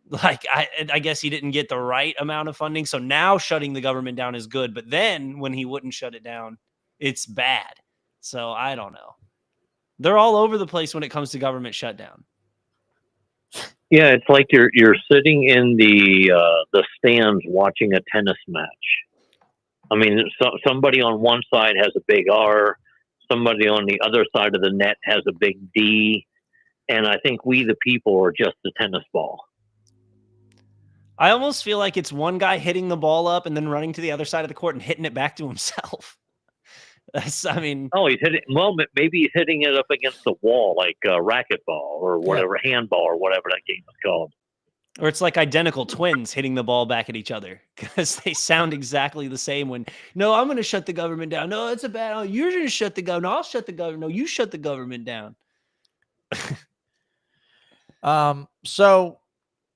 Like, I guess he didn't get the right amount of funding. So now shutting the government down is good. But then when he wouldn't shut it down, it's bad. So I don't know. They're all over the place when it comes to government shutdown. Yeah, it's like you're sitting in the stands watching a tennis match. I mean, somebody on one side has a big R, somebody on the other side of the net has a big D, And I think we, the people, are just the tennis ball. I almost feel like it's one guy hitting the ball up and then running to the other side of the court and hitting it back to himself. I mean, oh, he's hitting. Well, maybe he's hitting it up against the wall, like racquetball or whatever, handball or whatever that game is called. Or it's like identical twins hitting the ball back at each other because they sound exactly the same. When no, I'm going to shut the government down. No, it's a bad. Oh, you're going to shut the government. No, I'll shut the government. No, you shut the government down. So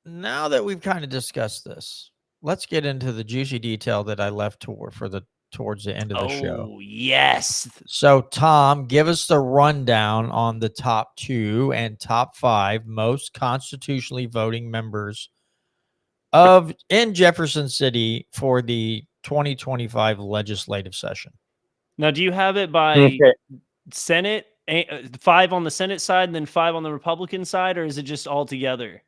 now that we've kind of discussed this, let's get into the juicy detail that I left towards the end of the show. Oh, yes. So, Tom, give us the rundown on the top 2 and top 5 most constitutionally voting members in Jefferson City for the 2025 legislative session. Now, do you have it by Senate, 5 on the Senate side and then 5 on the Republican side, or is it just all together?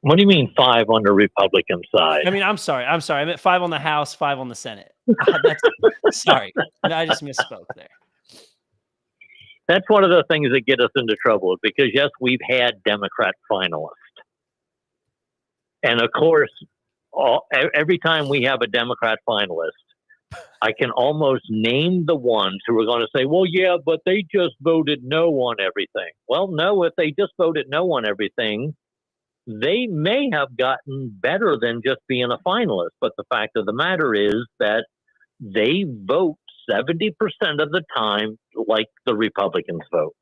What do you mean 5 on the Republican side? I mean, I'm sorry. I meant 5 on the House, 5 on the Senate. Sorry. I just misspoke there. That's one of the things that get us into trouble because, yes, we've had Democrat finalists. And, of course, every time we have a Democrat finalist, I can almost name the ones who are going to say, well, yeah, but they just voted no on everything. Well, no, if they just voted no on everything, they may have gotten better than just being a finalist. But the fact of the matter is that they vote 70% of the time like the Republicans vote.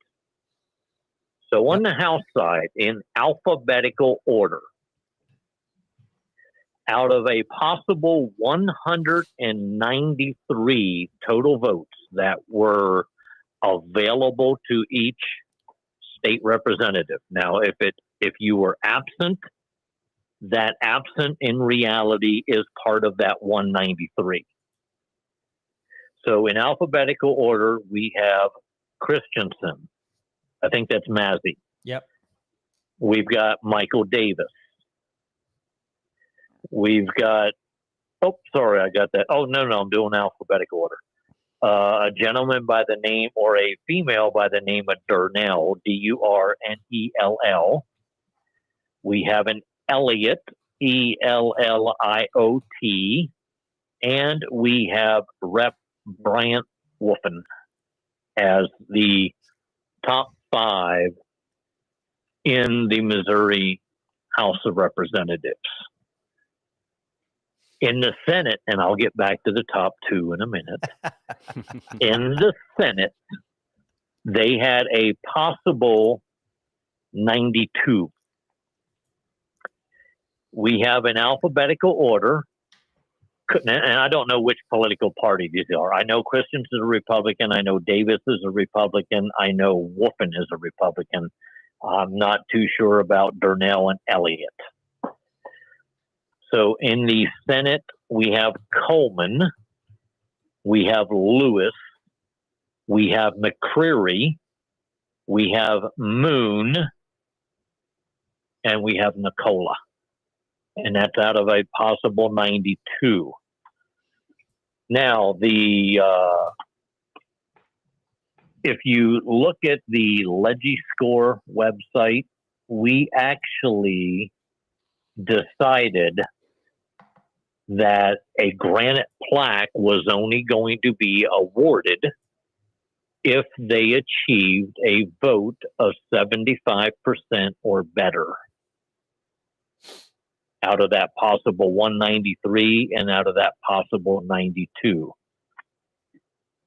So on the House side, in alphabetical order, out of a possible 193 total votes that were available to each state representative. Now, if you were absent, that absent in reality is part of that 193. So in alphabetical order, we have Christensen. I think that's Massey. Yep. We've got Michael Davis. We've got, oh, sorry, I got that. Oh, no, I'm doing alphabetical order. A gentleman by the name, or a female by the name of Durnell, Durnell. We have an Elliott, Elliot, and we have Rep. Bryant Wolfen as the top 5 in the Missouri House of Representatives. In the Senate, and I'll get back to the top 2 in a minute, in the Senate, they had a possible 92. We have an alphabetical order, and I don't know which political party these are. I know Christensen is a Republican. I know Davis is a Republican. I know Wolfen is a Republican. I'm not too sure about Durnell and Elliott. So in the Senate, we have Coleman, we have Lewis, we have McCreary, we have Moon, and we have Nicola. And that's out of a possible 92. Now, if you look at the LegiScore website, we actually decided that a granite plaque was only going to be awarded if they achieved a vote of 75% or better out of that possible 193 and out of that possible 92.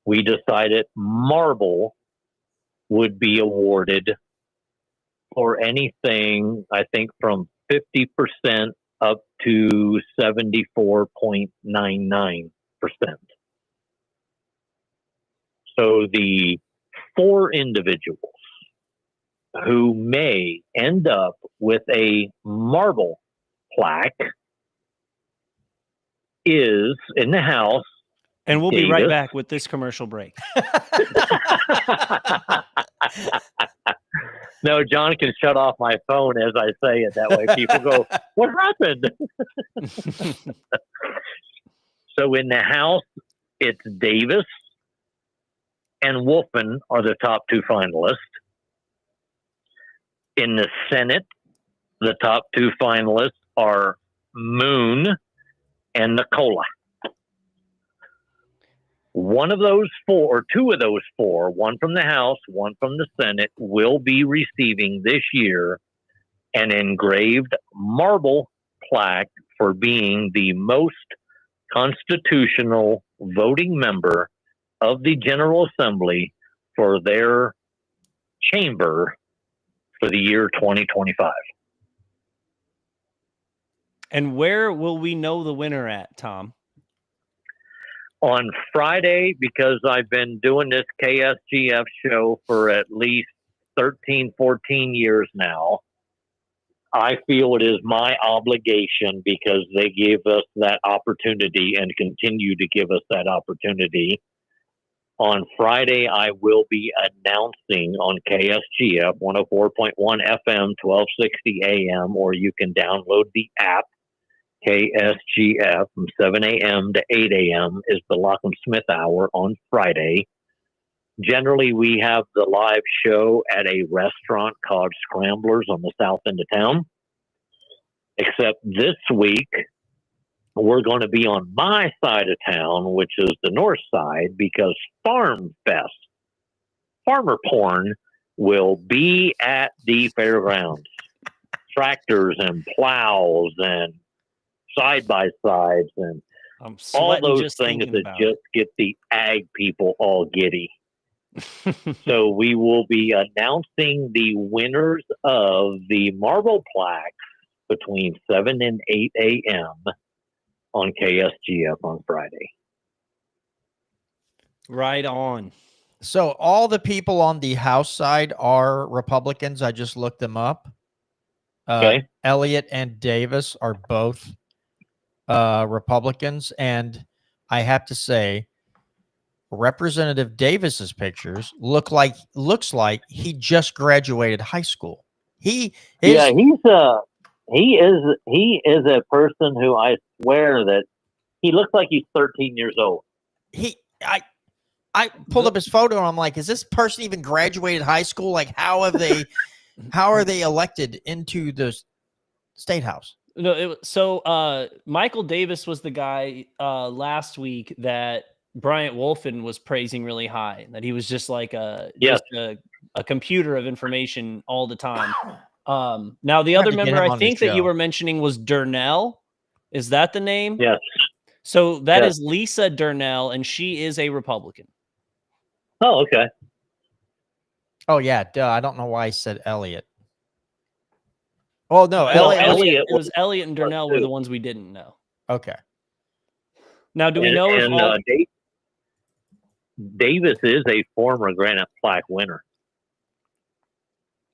We decided marble would be awarded for anything, I think, from 50% up to 74.99%. So the 4 individuals who may end up with a marble plaque is in the House. And we'll be right back with this commercial break. No, John can shut off my phone as I say it. That way people go, what happened? So in the House, it's Davis and Wolfen are the top 2 finalists. In the Senate, the top two finalists are Moon and Nicola. One of those four, or two of those four, one from the House, one from the Senate, will be receiving this year an engraved marble plaque for being the most constitutional voting member of the General Assembly for their chamber for the year 2025. And where will we know the winner at, Tom? On Friday, because I've been doing this KSGF show for at least 13, 14 years now, I feel it is my obligation, because they gave us that opportunity and continue to give us that opportunity. On Friday, I will be announcing on KSGF 104.1 FM, 1260 AM, or you can download the app. KSGF from 7 a.m. to 8 a.m. is the Locke Smith Hour on Friday. Generally, we have the live show at a restaurant called Scramblers on the south end of town. Except this week, we're going to be on my side of town, which is the north side, because Farm Fest, farmer porn, will be at the fairgrounds. Tractors and plows and side-by-sides and all those things that just get the ag people all giddy. So we will be announcing the winners of the marble plaques between 7 and 8 a.m. on KSGF on Friday. Right on. So all the people on the House side are Republicans. I just looked them up. Okay. Elliott and Davis are both Republicans, and I have to say, Representative Davis's pictures looks like he just graduated high school. He is a person who I swear that he looks like he's 13 years old. I pulled up his photo and I'm like, is this person even graduated high school? Like, how are they elected into the state house? No, Michael Davis was the guy last week that Bryant Wolfen was praising really high, that he was just like a computer of information all the time. Now the other member I think that you were mentioning was Durnell. Is that the name? Yes. So that is Lisa Durnell, and she is a Republican. Oh, okay. Oh yeah, duh. I don't know why I said Elliott. Oh no, Elliott. It was Elliott and Durnell were the ones we didn't know. Okay. Now, do we know if Davis is a former granite plaque winner?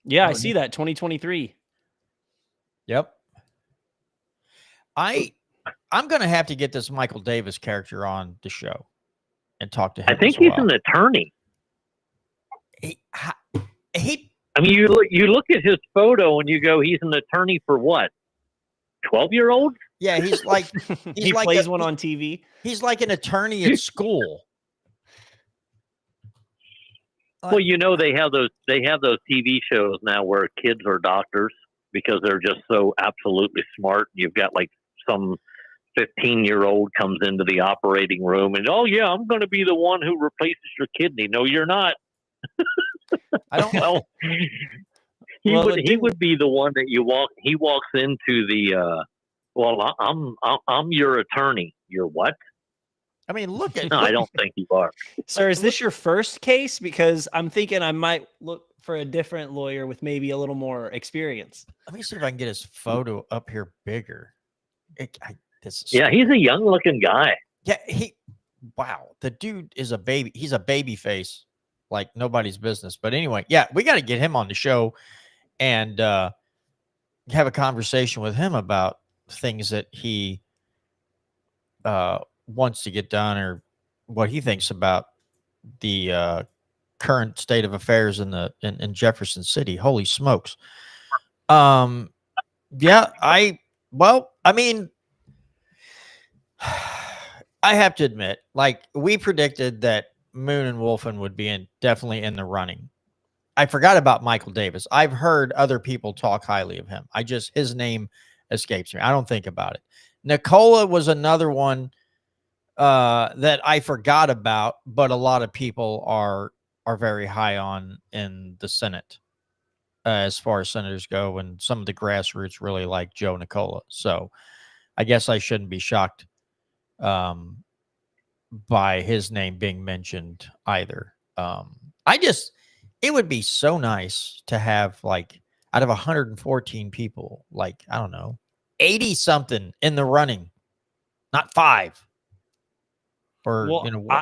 Yeah, I see that 2023. Yep. I'm going to have to get this Michael Davis character on the show and talk to him. I think he's an attorney. I mean, you look at his photo and you go, he's an attorney for what? 12-year-olds? Yeah, he's like he plays one on TV. He's like an attorney at school. Well, you know, they have those TV shows now where kids are doctors because they're just so absolutely smart. You've got like some 15-year-old comes into the operating room and, oh yeah, I'm going to be the one who replaces your kidney. No, you're not. I don't know. He would be the one that he walks into the well, I'm your attorney. You're what? I mean, look at. No, I don't think you are. Sir, is this your first case? Because I'm thinking I might look for a different lawyer with maybe a little more experience. Let me see if I can get his photo up here bigger. He's a young-looking guy. Yeah, wow, the dude is a baby. He's a baby face, like nobody's business. But anyway, yeah, we got to get him on the show and have a conversation with him about things that he wants to get done or what he thinks about the current state of affairs in Jefferson City. Holy smokes. Yeah, I mean, I have to admit, like, we predicted that Moon and Wolfen would be definitely in the running. I forgot about Michael Davis. I've heard other people talk highly of him. His name escapes me. I don't think about it. Nicola was another one that I forgot about, but a lot of people are very high on in the Senate as far as senators go, and some of the grassroots really like Joe Nicola. So I guess I shouldn't be shocked by his name being mentioned either. It would be so nice to have, like, out of 114 people, like, I don't know, 80 something in the running, not 5 or,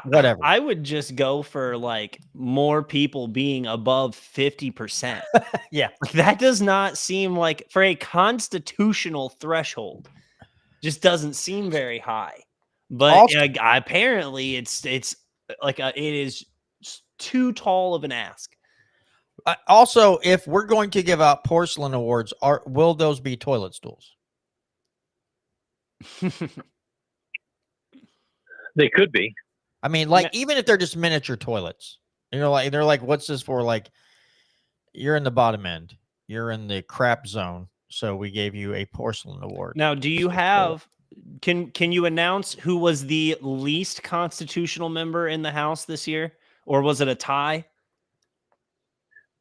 whatever. I would just go for like more people being above 50%. Yeah. Like, that does not seem like, for a constitutional threshold, just doesn't seem very high. But Also, apparently it's like it is too tall of an ask. also, if we're going to give out porcelain awards, will those be toilet stools? They could be. I mean, like, even if they're just miniature toilets, like, they're like, what's this for? Like, you're in the bottom end, you're in the crap zone, so we gave you a porcelain award. Now, do you have? Can you announce who was the least constitutional member in the House this year, or was it a tie?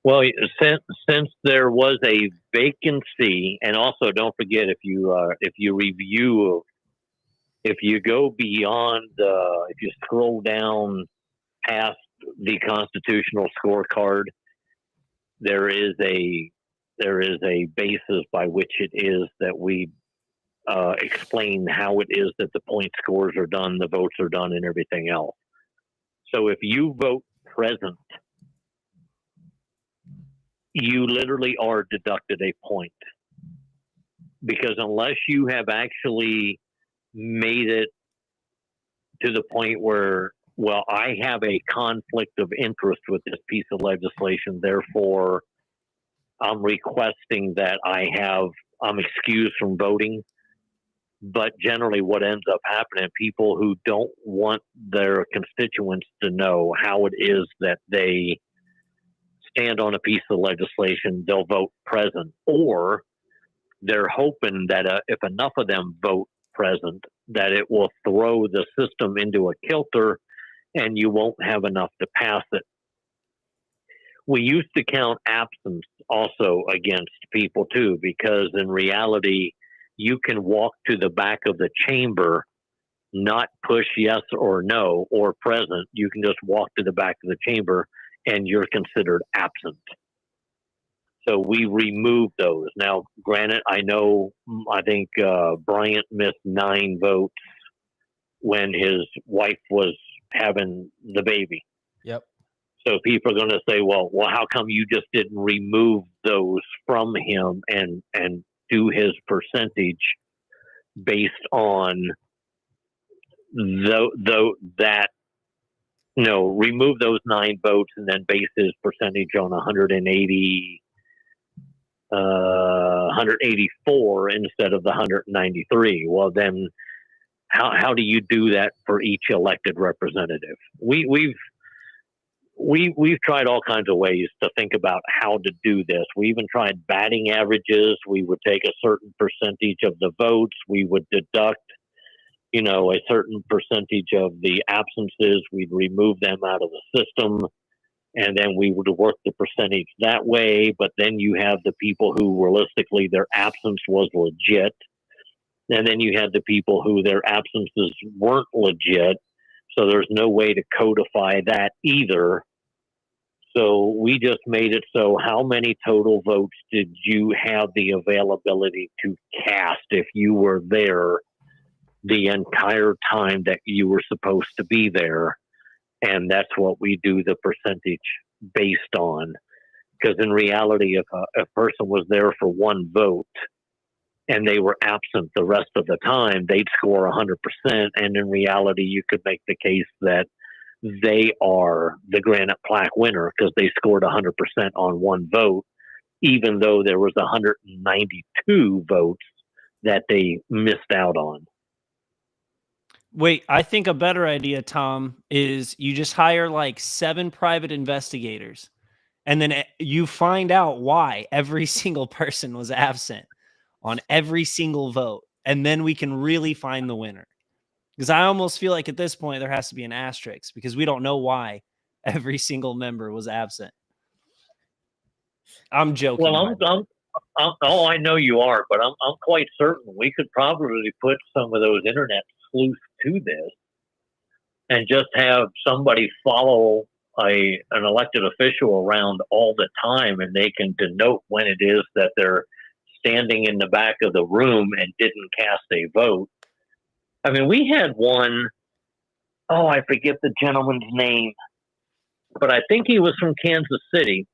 Well, since there was a vacancy, and also don't forget, if you review, if you go beyond, if you scroll down past the constitutional scorecard, there is a basis by which it is that we explain how it is that the point scores are done, the votes are done, and everything else. So if you vote present, you literally are deducted a point, because unless you have actually made it to the point where, well, I have a conflict of interest with this piece of legislation, therefore I'm requesting that I'm excused from voting. But generally what ends up happening, people who don't want their constituents to know how it is that they stand on a piece of legislation, they'll vote present, or they're hoping that if enough of them vote present, that it will throw the system into a kilter and you won't have enough to pass it. We used to count absence also against people too, because in reality, you can walk to the back of the chamber, not push yes or no or present. You can just walk to the back of the chamber and you're considered absent. So we removed those. Now, granted, I think Bryant missed 9 votes when his wife was having the baby. Yep. So people are going to say, well, how come you just didn't remove those from him and do his percentage based on remove those 9 votes and then base his percentage on 184 instead of the 193. Well, then how do you do that for each elected representative? We've tried all kinds of ways to think about how to do this. We even tried batting averages. We would take a certain percentage of the votes. We would deduct, a certain percentage of the absences. We'd remove them out of the system, and then we would work the percentage that way. But then you have the people who realistically their absence was legit. And then you had the people who their absences weren't legit. So there's no way to codify that either. So we just made it so how many total votes did you have the availability to cast if you were there the entire time that you were supposed to be there? And that's what we do the percentage based on. Because in reality, if a person was there for 1 vote and they were absent the rest of the time, they'd score 100%. And in reality, you could make the case that they are the granite plaque winner because they scored 100% on 1 vote, even though there was 192 votes that they missed out on. Wait, I think a better idea, Tom, is you just hire like 7 private investigators, And then you find out why every single person was absent on every single vote. And then we can really find the winner. Because I almost feel like at this point there has to be an asterisk because we don't know why every single member was absent. I'm joking. Well, oh, I know you are, but I'm quite certain we could probably put some of those internet sleuths to this and just have somebody follow an elected official around all the time, and they can denote when it is that they're standing in the back of the room and didn't cast a vote. I mean, we had one, oh, I forget the gentleman's name, but I think he was from Kansas City.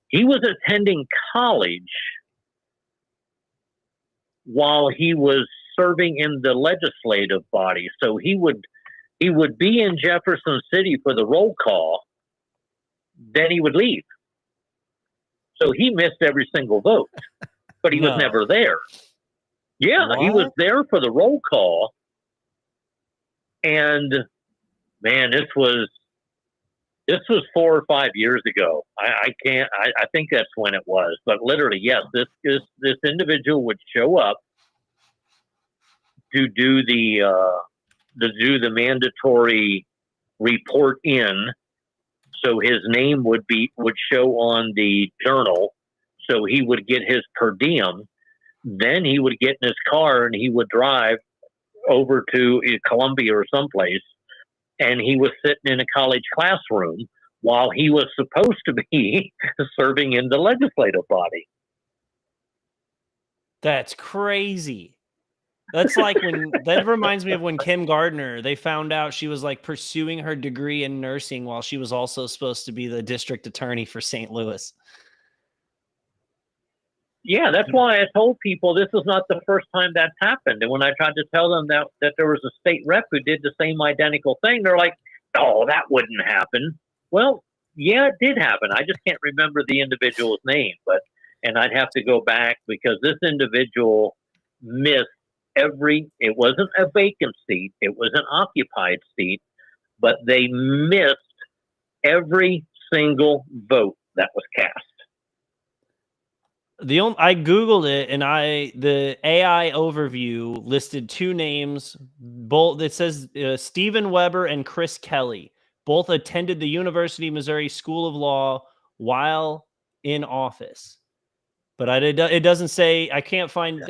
He was attending college while he was serving in the legislative body. So he would be in Jefferson City for the roll call, then he would leave. So he missed every single vote, but he was never there. Yeah, What? He was there for the roll call. And man, this was 4 or 5 years ago. I think that's when it was. But literally, yes, this individual would show up to do the mandatory report in. So his name would show on the journal. So he would get his per diem. Then he would get in his car and he would drive over to Columbia or someplace. And he was sitting in a college classroom while he was supposed to be serving in the legislative body. That's crazy. That's like that reminds me of when Kim Gardner, they found out she was like pursuing her degree in nursing while she was also supposed to be the district attorney for St. Louis. Yeah, that's why I told people this is not the first time that's happened. And when I tried to tell them that there was a state rep who did the same identical thing, they're like, oh, that wouldn't happen. Well, yeah, it did happen. I just can't remember the individual's name, and I'd have to go back because this individual missed it wasn't a vacant seat, it was an occupied seat, but they missed every single vote that was cast. I Googled it and the AI overview listed two names. Both it says Stephen Weber and Chris Kelly both attended the University of Missouri School of Law while in office. But it doesn't say. I can't find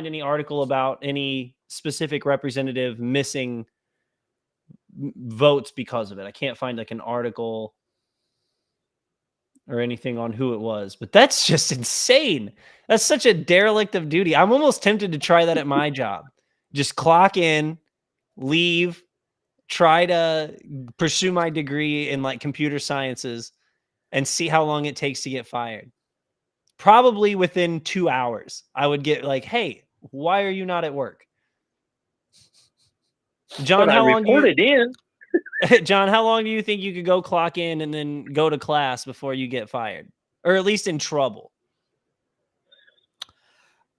any article about any specific representative missing votes because of it. I can't find like an article or anything on who it was, but that's just insane. That's such a derelict of duty. I'm almost tempted to try that at my job. Just clock in, leave, try to pursue my degree in like computer sciences and see how long it takes to get fired. Probably within 2 hours, I would get like, hey, why are you not at work? John, how long John, how long do you think you could go clock in and then go to class before you get fired? Or at least in trouble?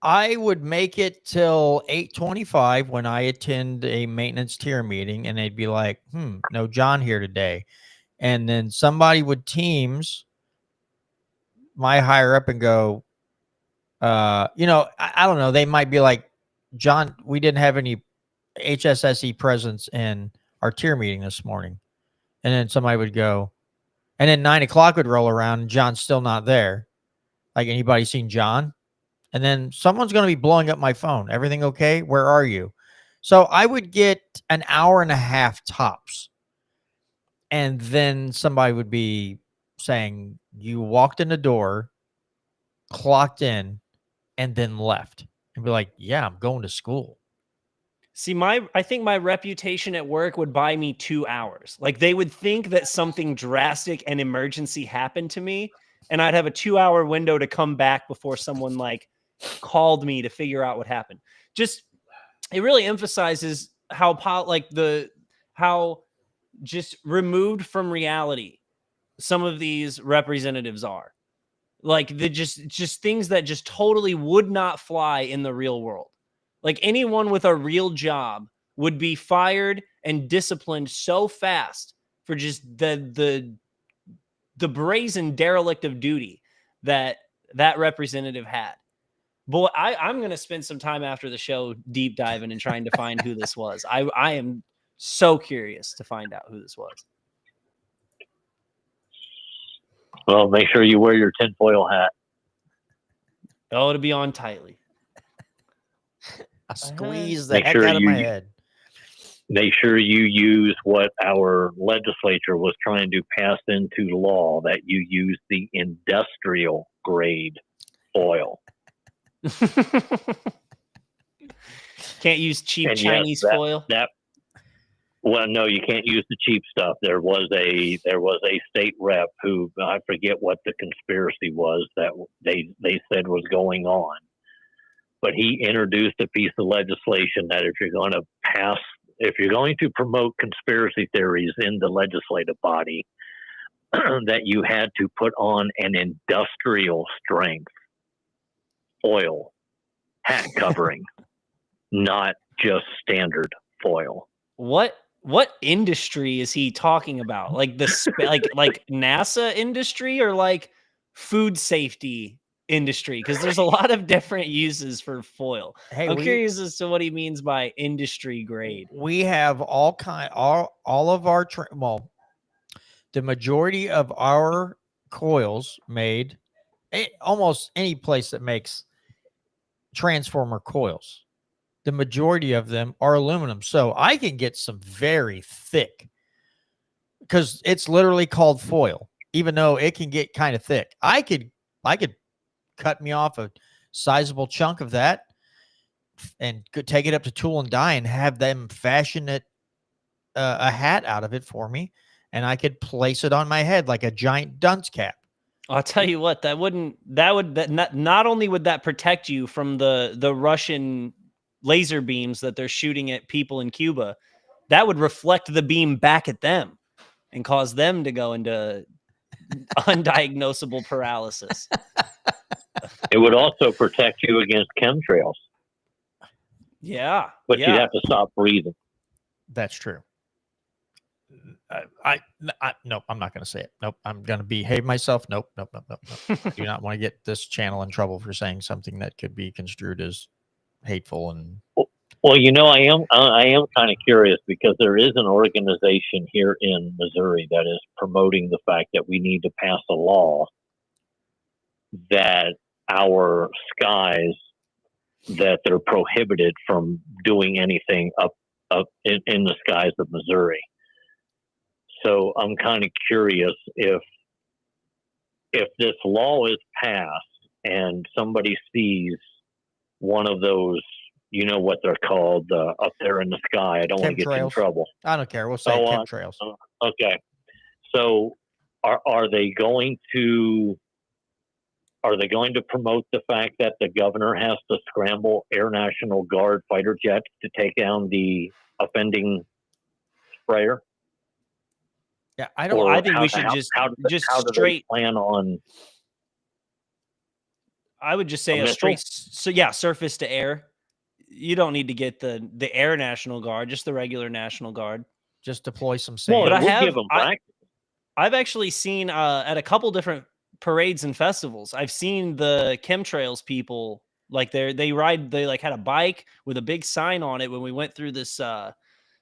I would make it till 8:25 when I attend a maintenance tier meeting, and they'd be like, no John here today. And then somebody would Teams my higher up and go, I don't know. They might be like, John, we didn't have any HSSE presence in our tier meeting this morning. And then somebody would go, and then 9 o'clock would roll around and John's still not there. Like, anybody seen John? And then someone's going to be blowing up my phone. Everything okay? Where are you? So I would get an hour and a half tops. And then somebody would be saying, you walked in the door, clocked in, and then left. And be like, yeah, I'm going to school. See, I think my reputation at work would buy me 2 hours. Like, they would think that something drastic and emergency happened to me, and I'd have a 2-hour window to come back before someone like called me to figure out what happened. Just, it really emphasizes how just removed from reality some of these representatives are. Like, the just things that just totally would not fly in the real world. Like, anyone with a real job would be fired and disciplined so fast for just the the brazen derelict of duty that representative had. Boy, I'm going to spend some time after the show deep diving and trying to find who this was. I am so curious to find out who this was. Well, make sure you wear your tinfoil hat. Oh, to be on tightly. I squeeze the Make heck sure out of my head. Make sure you use what our legislature was trying to pass into law, that you use the industrial grade foil. Can't use cheap And Chinese yes, foil. Well, no, you can't use the cheap stuff. There was a state rep who, I forget what the conspiracy was that they said was going on, but he introduced a piece of legislation that if you're going to promote conspiracy theories in the legislative body, that you had to put on an industrial strength foil hat covering, not just standard foil. What industry is he talking about? Like like NASA industry or like food safety industry? Because there's a lot of different uses for foil. Hey, I'm curious as to what he means by industry grade. We have all of our the majority of our coils made almost any place that makes transformer coils. The majority of them are aluminum. So I can get some very thick, because it's literally called foil, even though it can get kind of thick. I could cut me off a sizable chunk of that and could take it up to Tool and Die and have them fashion it a hat out of it for me, and I could place it on my head like a giant dunce cap. I'll tell you what, not only would that protect you from the Russian laser beams that they're shooting at people in Cuba, that would reflect the beam back at them and cause them to go into undiagnosable paralysis. It would also protect you against chemtrails. Yeah. But you'd have to stop breathing. That's true. Nope, I'm not going to say it. Nope, I'm going to behave myself. Nope. Do not want to get this channel in trouble for saying something that could be construed as hateful. And well, I am kind of curious, because there is an organization here in Missouri that is promoting the fact that we need to pass a law that our skies, that they're prohibited from doing anything up in the skies of Missouri. So I'm kind of curious if this law is passed and somebody sees one of those, what they're called, up there in the sky. I don't want to get you in trouble. I don't care. We'll say chemtrails. Okay. So are they going to promote the fact that the governor has to scramble Air National Guard fighter jets to take down the offending sprayer? Yeah, I think we should just straight plan on. I would just say a straight, surface to air. You don't need to get the Air National Guard, just the regular National Guard. Just deploy some sand. Well, I've actually seen at a couple different parades and festivals. I've seen the chemtrails people, like they had a bike with a big sign on it when we went through this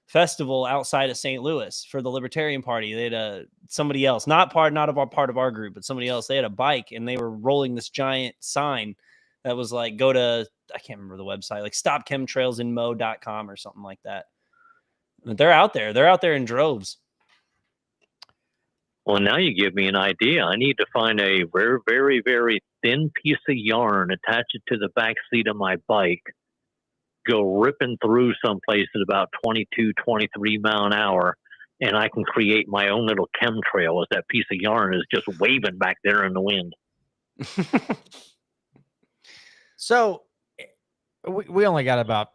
festival outside of St. Louis for the Libertarian Party. They had somebody else, not part of our group, but somebody else. They had a bike and they were rolling this giant sign that was like, go to, I can't remember the website, like stopchemtrailsinmo.com or something like that. But they're out there in droves. Well, now you give me an idea. I need to find a very, very, very thin piece of yarn, attach it to the back seat of my bike, go ripping through someplace at about 22, 23 mile an hour, and I can create my own little chemtrail as that piece of yarn is just waving back there in the wind. So we only got about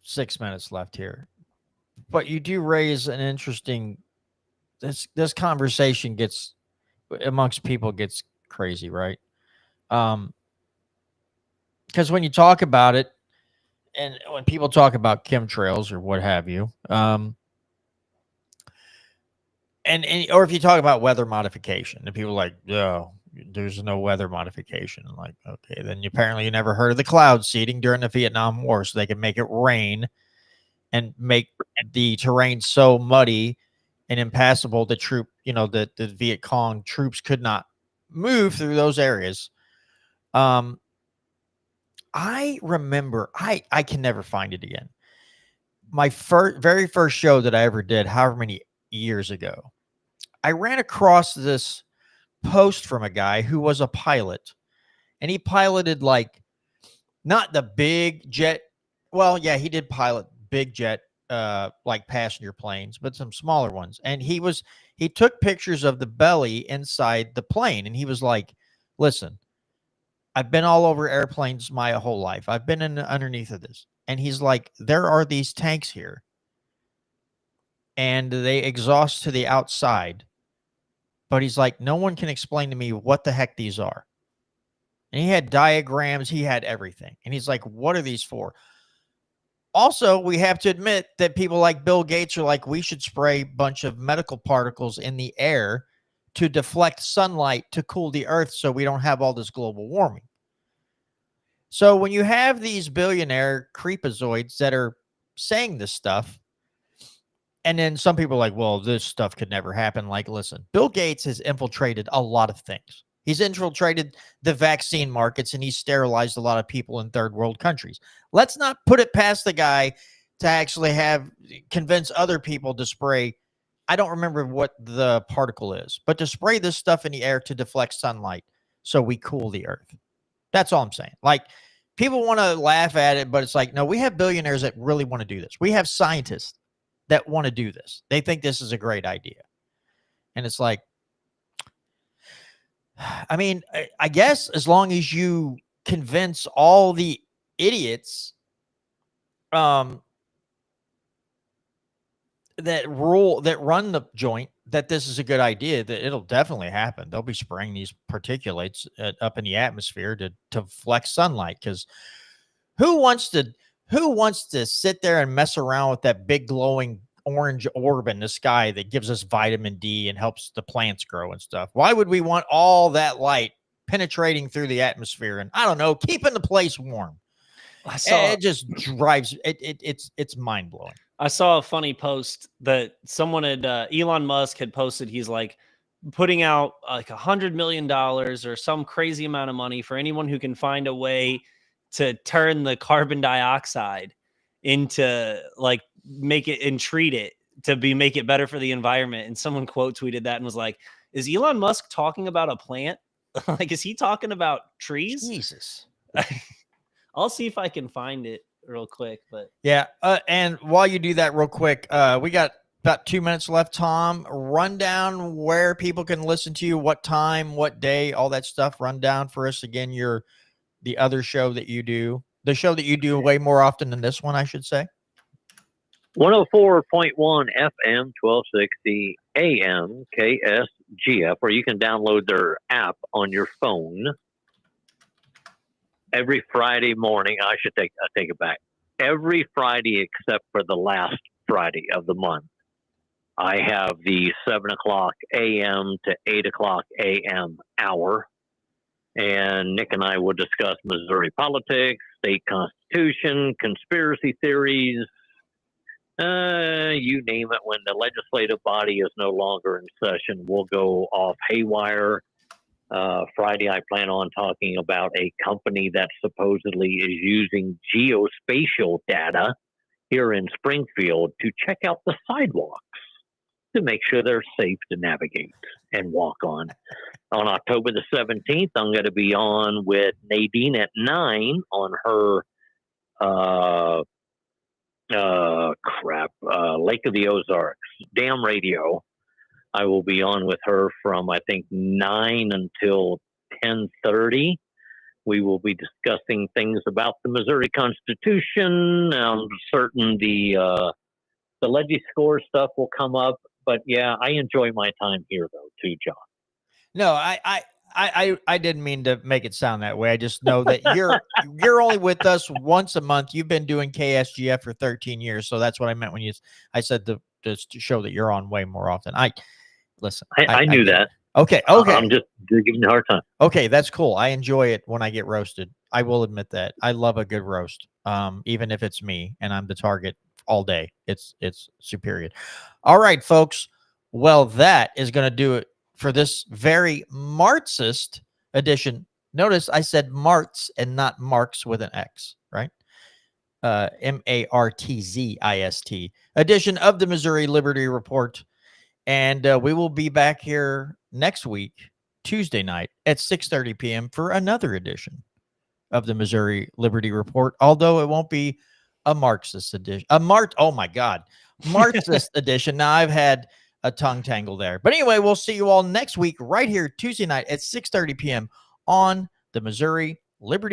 6 minutes left here, but you do raise an interesting, this conversation gets amongst people gets crazy, right? Because when you talk about it, and when people talk about chemtrails or what have you, and and or if you talk about weather modification, and people are like, oh, there's no weather modification. I'm like, okay, then apparently you never heard of the cloud seeding during the Vietnam War, so they can make it rain and make the terrain so muddy and impassable the the Viet Cong troops could not move through those areas. I remember, I can never find it again. My very first show that I ever did, however many years ago, I ran across this post from a guy who was a pilot, and he piloted like not the big jet. Well, yeah, he did pilot big jet, like passenger planes, but some smaller ones. And he took pictures of the belly inside the plane, and he was like, listen, I've been all over airplanes my whole life. I've been underneath of this. And he's like, there are these tanks here, and they exhaust to the outside. But he's like, no one can explain to me what the heck these are. And he had diagrams. He had everything. And he's like, what are these for? Also, we have to admit that people like Bill Gates are like, we should spray a bunch of medical particles in the air to deflect sunlight to cool the earth so we don't have all this global warming. So when you have these billionaire creepazoids that are saying this stuff, and then some people are like, well, this stuff could never happen. Like, listen, Bill Gates has infiltrated a lot of things. He's infiltrated the vaccine markets, and he's sterilized a lot of people in third world countries. Let's not put it past the guy to actually convince other people to spray. I don't remember what the particle is, but to spray this stuff in the air to deflect sunlight so we cool the earth. That's all I'm saying. Like, people want to laugh at it, but it's like, no, we have billionaires that really want to do this. We have scientists that want to do this. They think this is a great idea. And it's like, I mean, I guess as long as you convince all the idiots that run the joint that this is a good idea, that it'll definitely happen. They'll be spraying these particulates up in the atmosphere to flex sunlight, because who wants to sit there and mess around with that big glowing orange orb in the sky that gives us vitamin D and helps the plants grow and stuff? Why would we want all that light penetrating through the atmosphere and, I don't know, keeping the place warm? It just drives it's mind blowing. I saw a funny post that someone Elon Musk had posted. He's like putting out like $100 million or some crazy amount of money for anyone who can find a way to turn the carbon dioxide into, like, make it and treat it to make it better for the environment. And someone quote tweeted that and was like, is Elon Musk talking about a plant? Like, is he talking about trees? Jesus. I'll see if I can find it real quick, but yeah. And while you do that real quick, we got about 2 minutes left. Tom, run down where people can listen to you, what time, what day, all that stuff. Run down for us again. The other show that you do, the show that you do way more often than this one, I should say. 104.1 FM, 1260 AM, KSGF, or you can download their app on your phone. Every Friday morning, I take it back. Every Friday except for the last Friday of the month, I have the 7 o'clock a.m. to 8 o'clock a.m. hour. And Nick and I will discuss Missouri politics, state constitution, conspiracy theories, you name it. When the legislative body is no longer in session, we'll go off haywire. Friday, I plan on talking about a company that supposedly is using geospatial data here in Springfield to check out the sidewalks to make sure they're safe to navigate and walk on. On October the 17th, I'm going to be on with Nadine at 9 on her Lake of the Ozarks Dam Radio. I will be on with her from, I think, 9 until 10:30. We will be discussing things about the Missouri Constitution. I'm certain the LegiScore stuff will come up. But yeah, I enjoy my time here though too, John. No, I didn't mean to make it sound that way. I just know that you're only with us once a month. You've been doing KSGF for 13 years, so that's what I meant when I said to show that you're on way more often. Listen, I knew that. Okay. Okay. I'm just giving you a hard time. Okay, that's cool. I enjoy it when I get roasted. I will admit that. I love a good roast. Even if it's me and I'm the target all day. It's superior. All right, folks. Well, that is going to do it for this very Marxist edition. Notice I said Martz and not Marx with an X, right? Martzist edition of the Missouri Liberty Report. And we will be back here next week, Tuesday night at 6:30 p.m. for another edition of the Missouri Liberty Report, although it won't be a Marxist edition. Oh my God, Marxist edition. Now I've had a tongue tangle there. But anyway, we'll see you all next week right here, Tuesday night at 6:30 p.m. on the Missouri Liberty